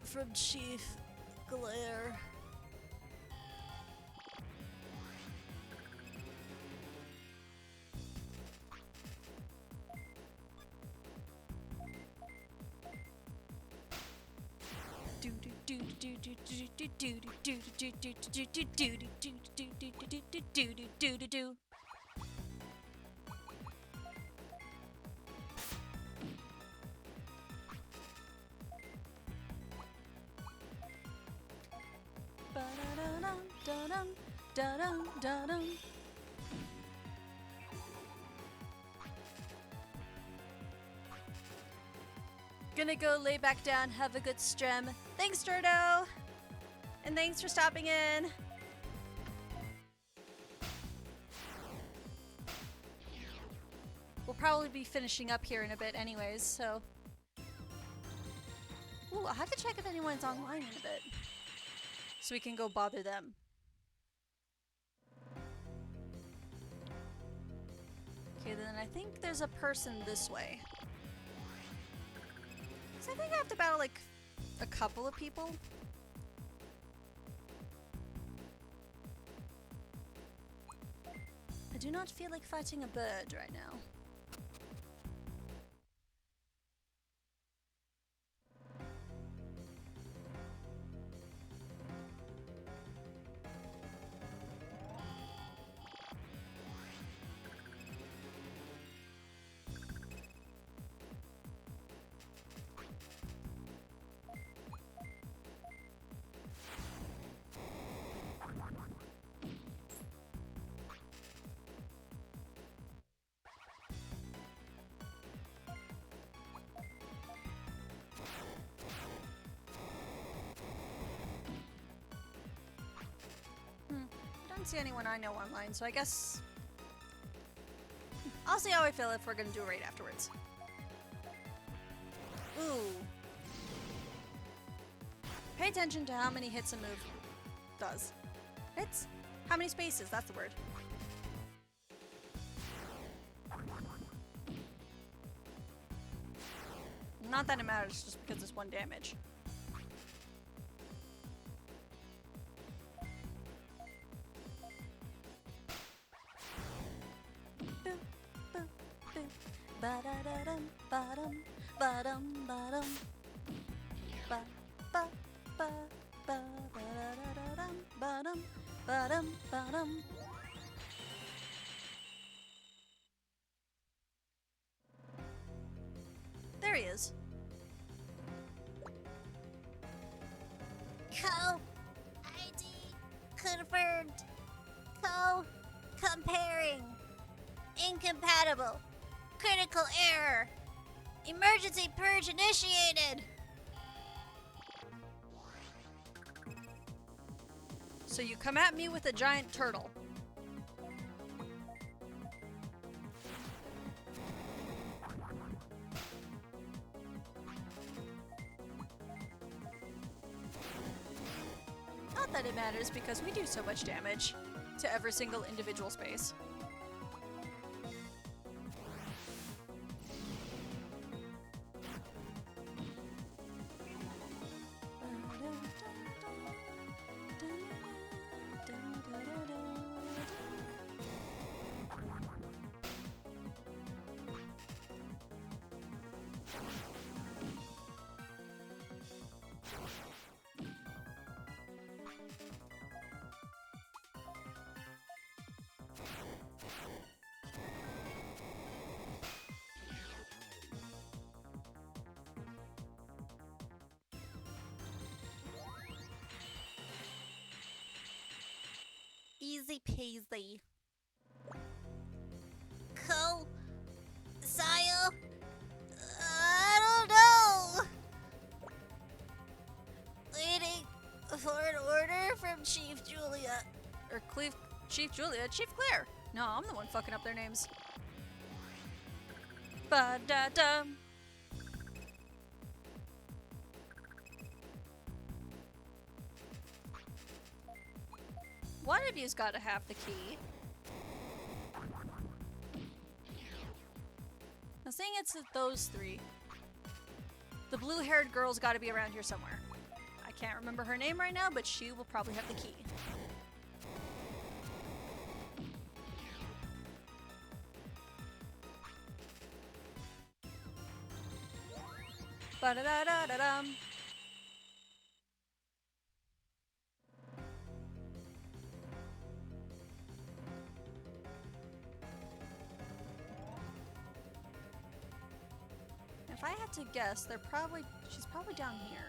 from Chief Glare. Gonna go lay back down, have a good strim. Thanks, Durdo! And thanks for stopping in. We'll probably be finishing up here in a bit anyways, so... Ooh, I'll have to check if anyone's online in a bit. So we can go bother them. Okay, then I think there's a person this way. So I think I have to battle, like, a couple of people. I do not feel like fighting a bird right now. Don't see anyone I know online, so I guess I'll see how I feel if we're gonna do a raid afterwards. Ooh. Pay attention to how many hits a move does. Hits? How many spaces? That's the word. Not that it matters, just because it's one damage. Ba-da-da-dum, ba-dum, ba-dum, ba-dum. Ba, ba, ba, ba, ba-da-da-da-dum, ba-dum, ba-dum, ba-dum. There he is. Co-ID confirmed. Co-comparing. Incompatible. Critical error. Emergency purge initiated. So you come at me with a giant turtle. Not that it matters because we do so much damage to every single individual space. Easy peasy. Sile? I don't know. Waiting for an order from Chief Julia. Or Chief Julia, Chief Claire. No, I'm the one fucking up their names. Ba-da-dum. One of you's got to have the key. saying it's those three. The blue-haired girl's got to be around here somewhere. I can't remember her name right now, but she will probably have the key. Ba-da-da-da-da-dum. If I had to guess, she's probably down here.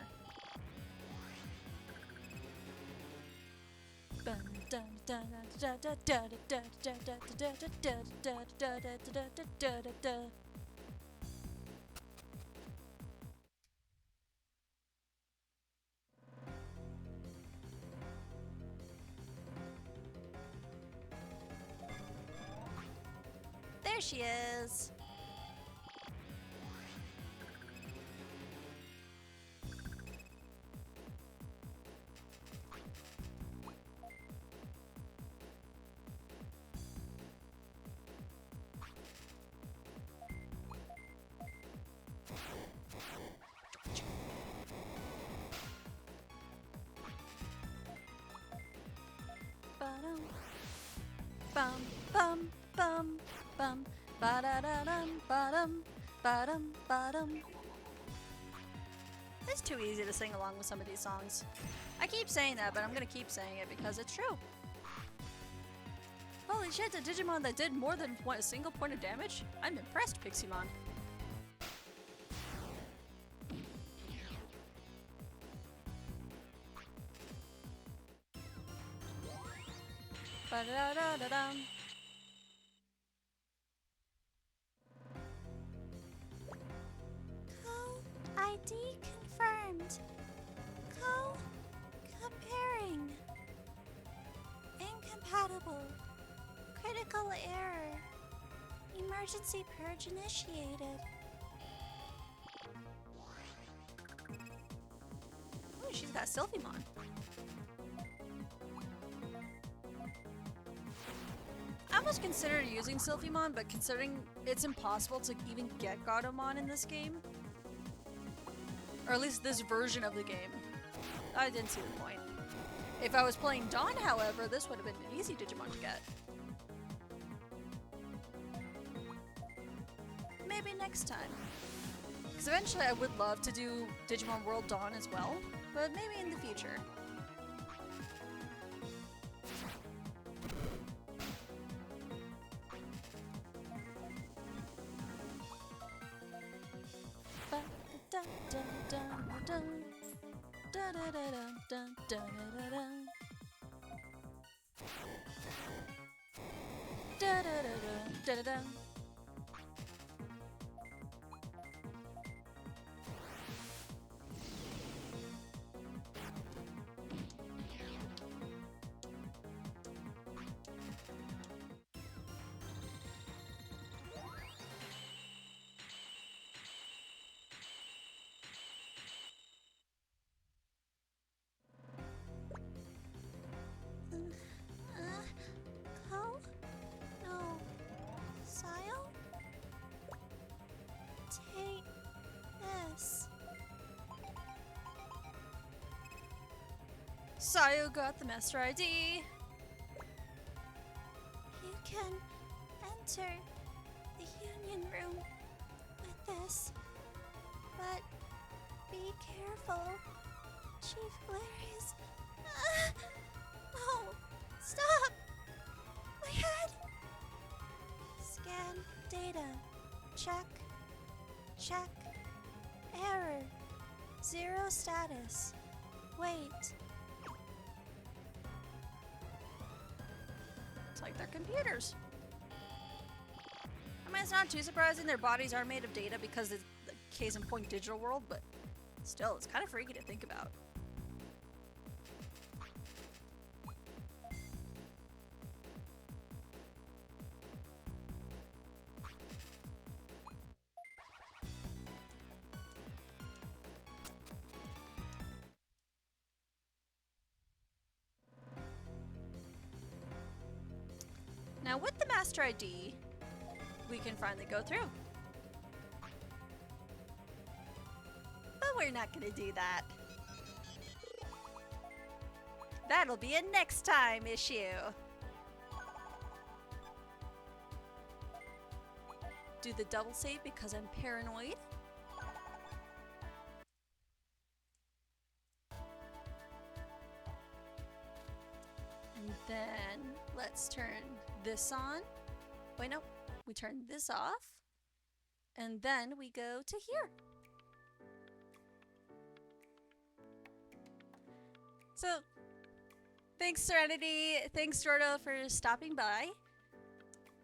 There she is. Bum bum bum bum ba da da dum ba-dum ba-dum ba-dum. It's too easy to sing along with some of these songs. I keep saying that, but I'm gonna keep saying it because it's true. Holy shit, a Digimon that did more than a single point of damage? I'm impressed, Piximon. Ba-da-da-da-dum. Co-ID confirmed. Co-comparing. Incompatible. Critical error. Emergency purge initiated. Ooh, she's got Sylphimon. I almost considered using Sylphimon, but considering it's impossible to even get Gatomon in this game, or at least this version of the game, I didn't see the point. If I was playing Dawn, however, this would have been an easy Digimon to get. Maybe next time. Because eventually I would love to do Digimon World Dawn as well, but maybe in the future. Co? No. Sile? Take this. Sayo got the master ID. You can enter the union room with this. But be careful. Chief Galerius. No! Stop! My head! Scan data. Check. Check. Error. Zero status. Wait. It's like they're computers. I mean, it's not too surprising their bodies are made of data because it's the case in point digital world, but still, it's kind of freaky to think about. Now with the Master ID, we can finally go through. we're not gonna do that. That'll be a next time issue. Do the double save because I'm paranoid. And then let's turn this on. Wait, no. We turn this off. And then we go to here. So, thanks Serenity, thanks Jordo for stopping by.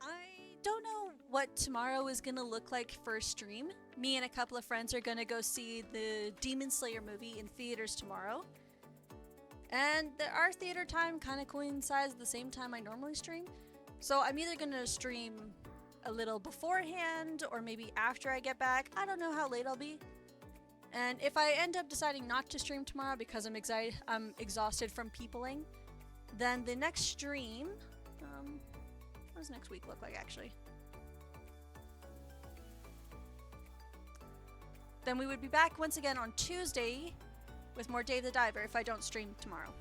I don't know what tomorrow is gonna look like for a stream. Me and a couple of friends are gonna go see the Demon Slayer movie in theaters tomorrow. And our theater time kind of coincides the same time I normally stream. So I'm either gonna stream a little beforehand or maybe after I get back. I don't know how late I'll be. And if I end up deciding not to stream tomorrow because I'm exhausted from peopling, then the next stream, what does next week look like actually? Then we would be back once again on Tuesday with more Dave the Diver if I don't stream tomorrow.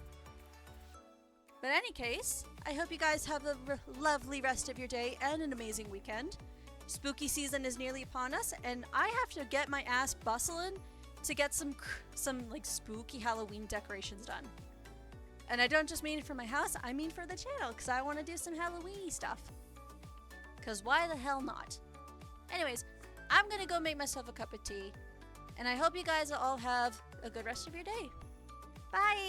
But in any case, I hope you guys have a lovely rest of your day and an amazing weekend. Spooky season is nearly upon us, and I have to get my ass bustling to get some like spooky Halloween decorations done. And I don't just mean for my house, I mean for the channel, because I want to do some Halloween stuff. Because why the hell not? Anyways, I'm gonna go make myself a cup of tea, and I hope you guys all have a good rest of your day. Bye!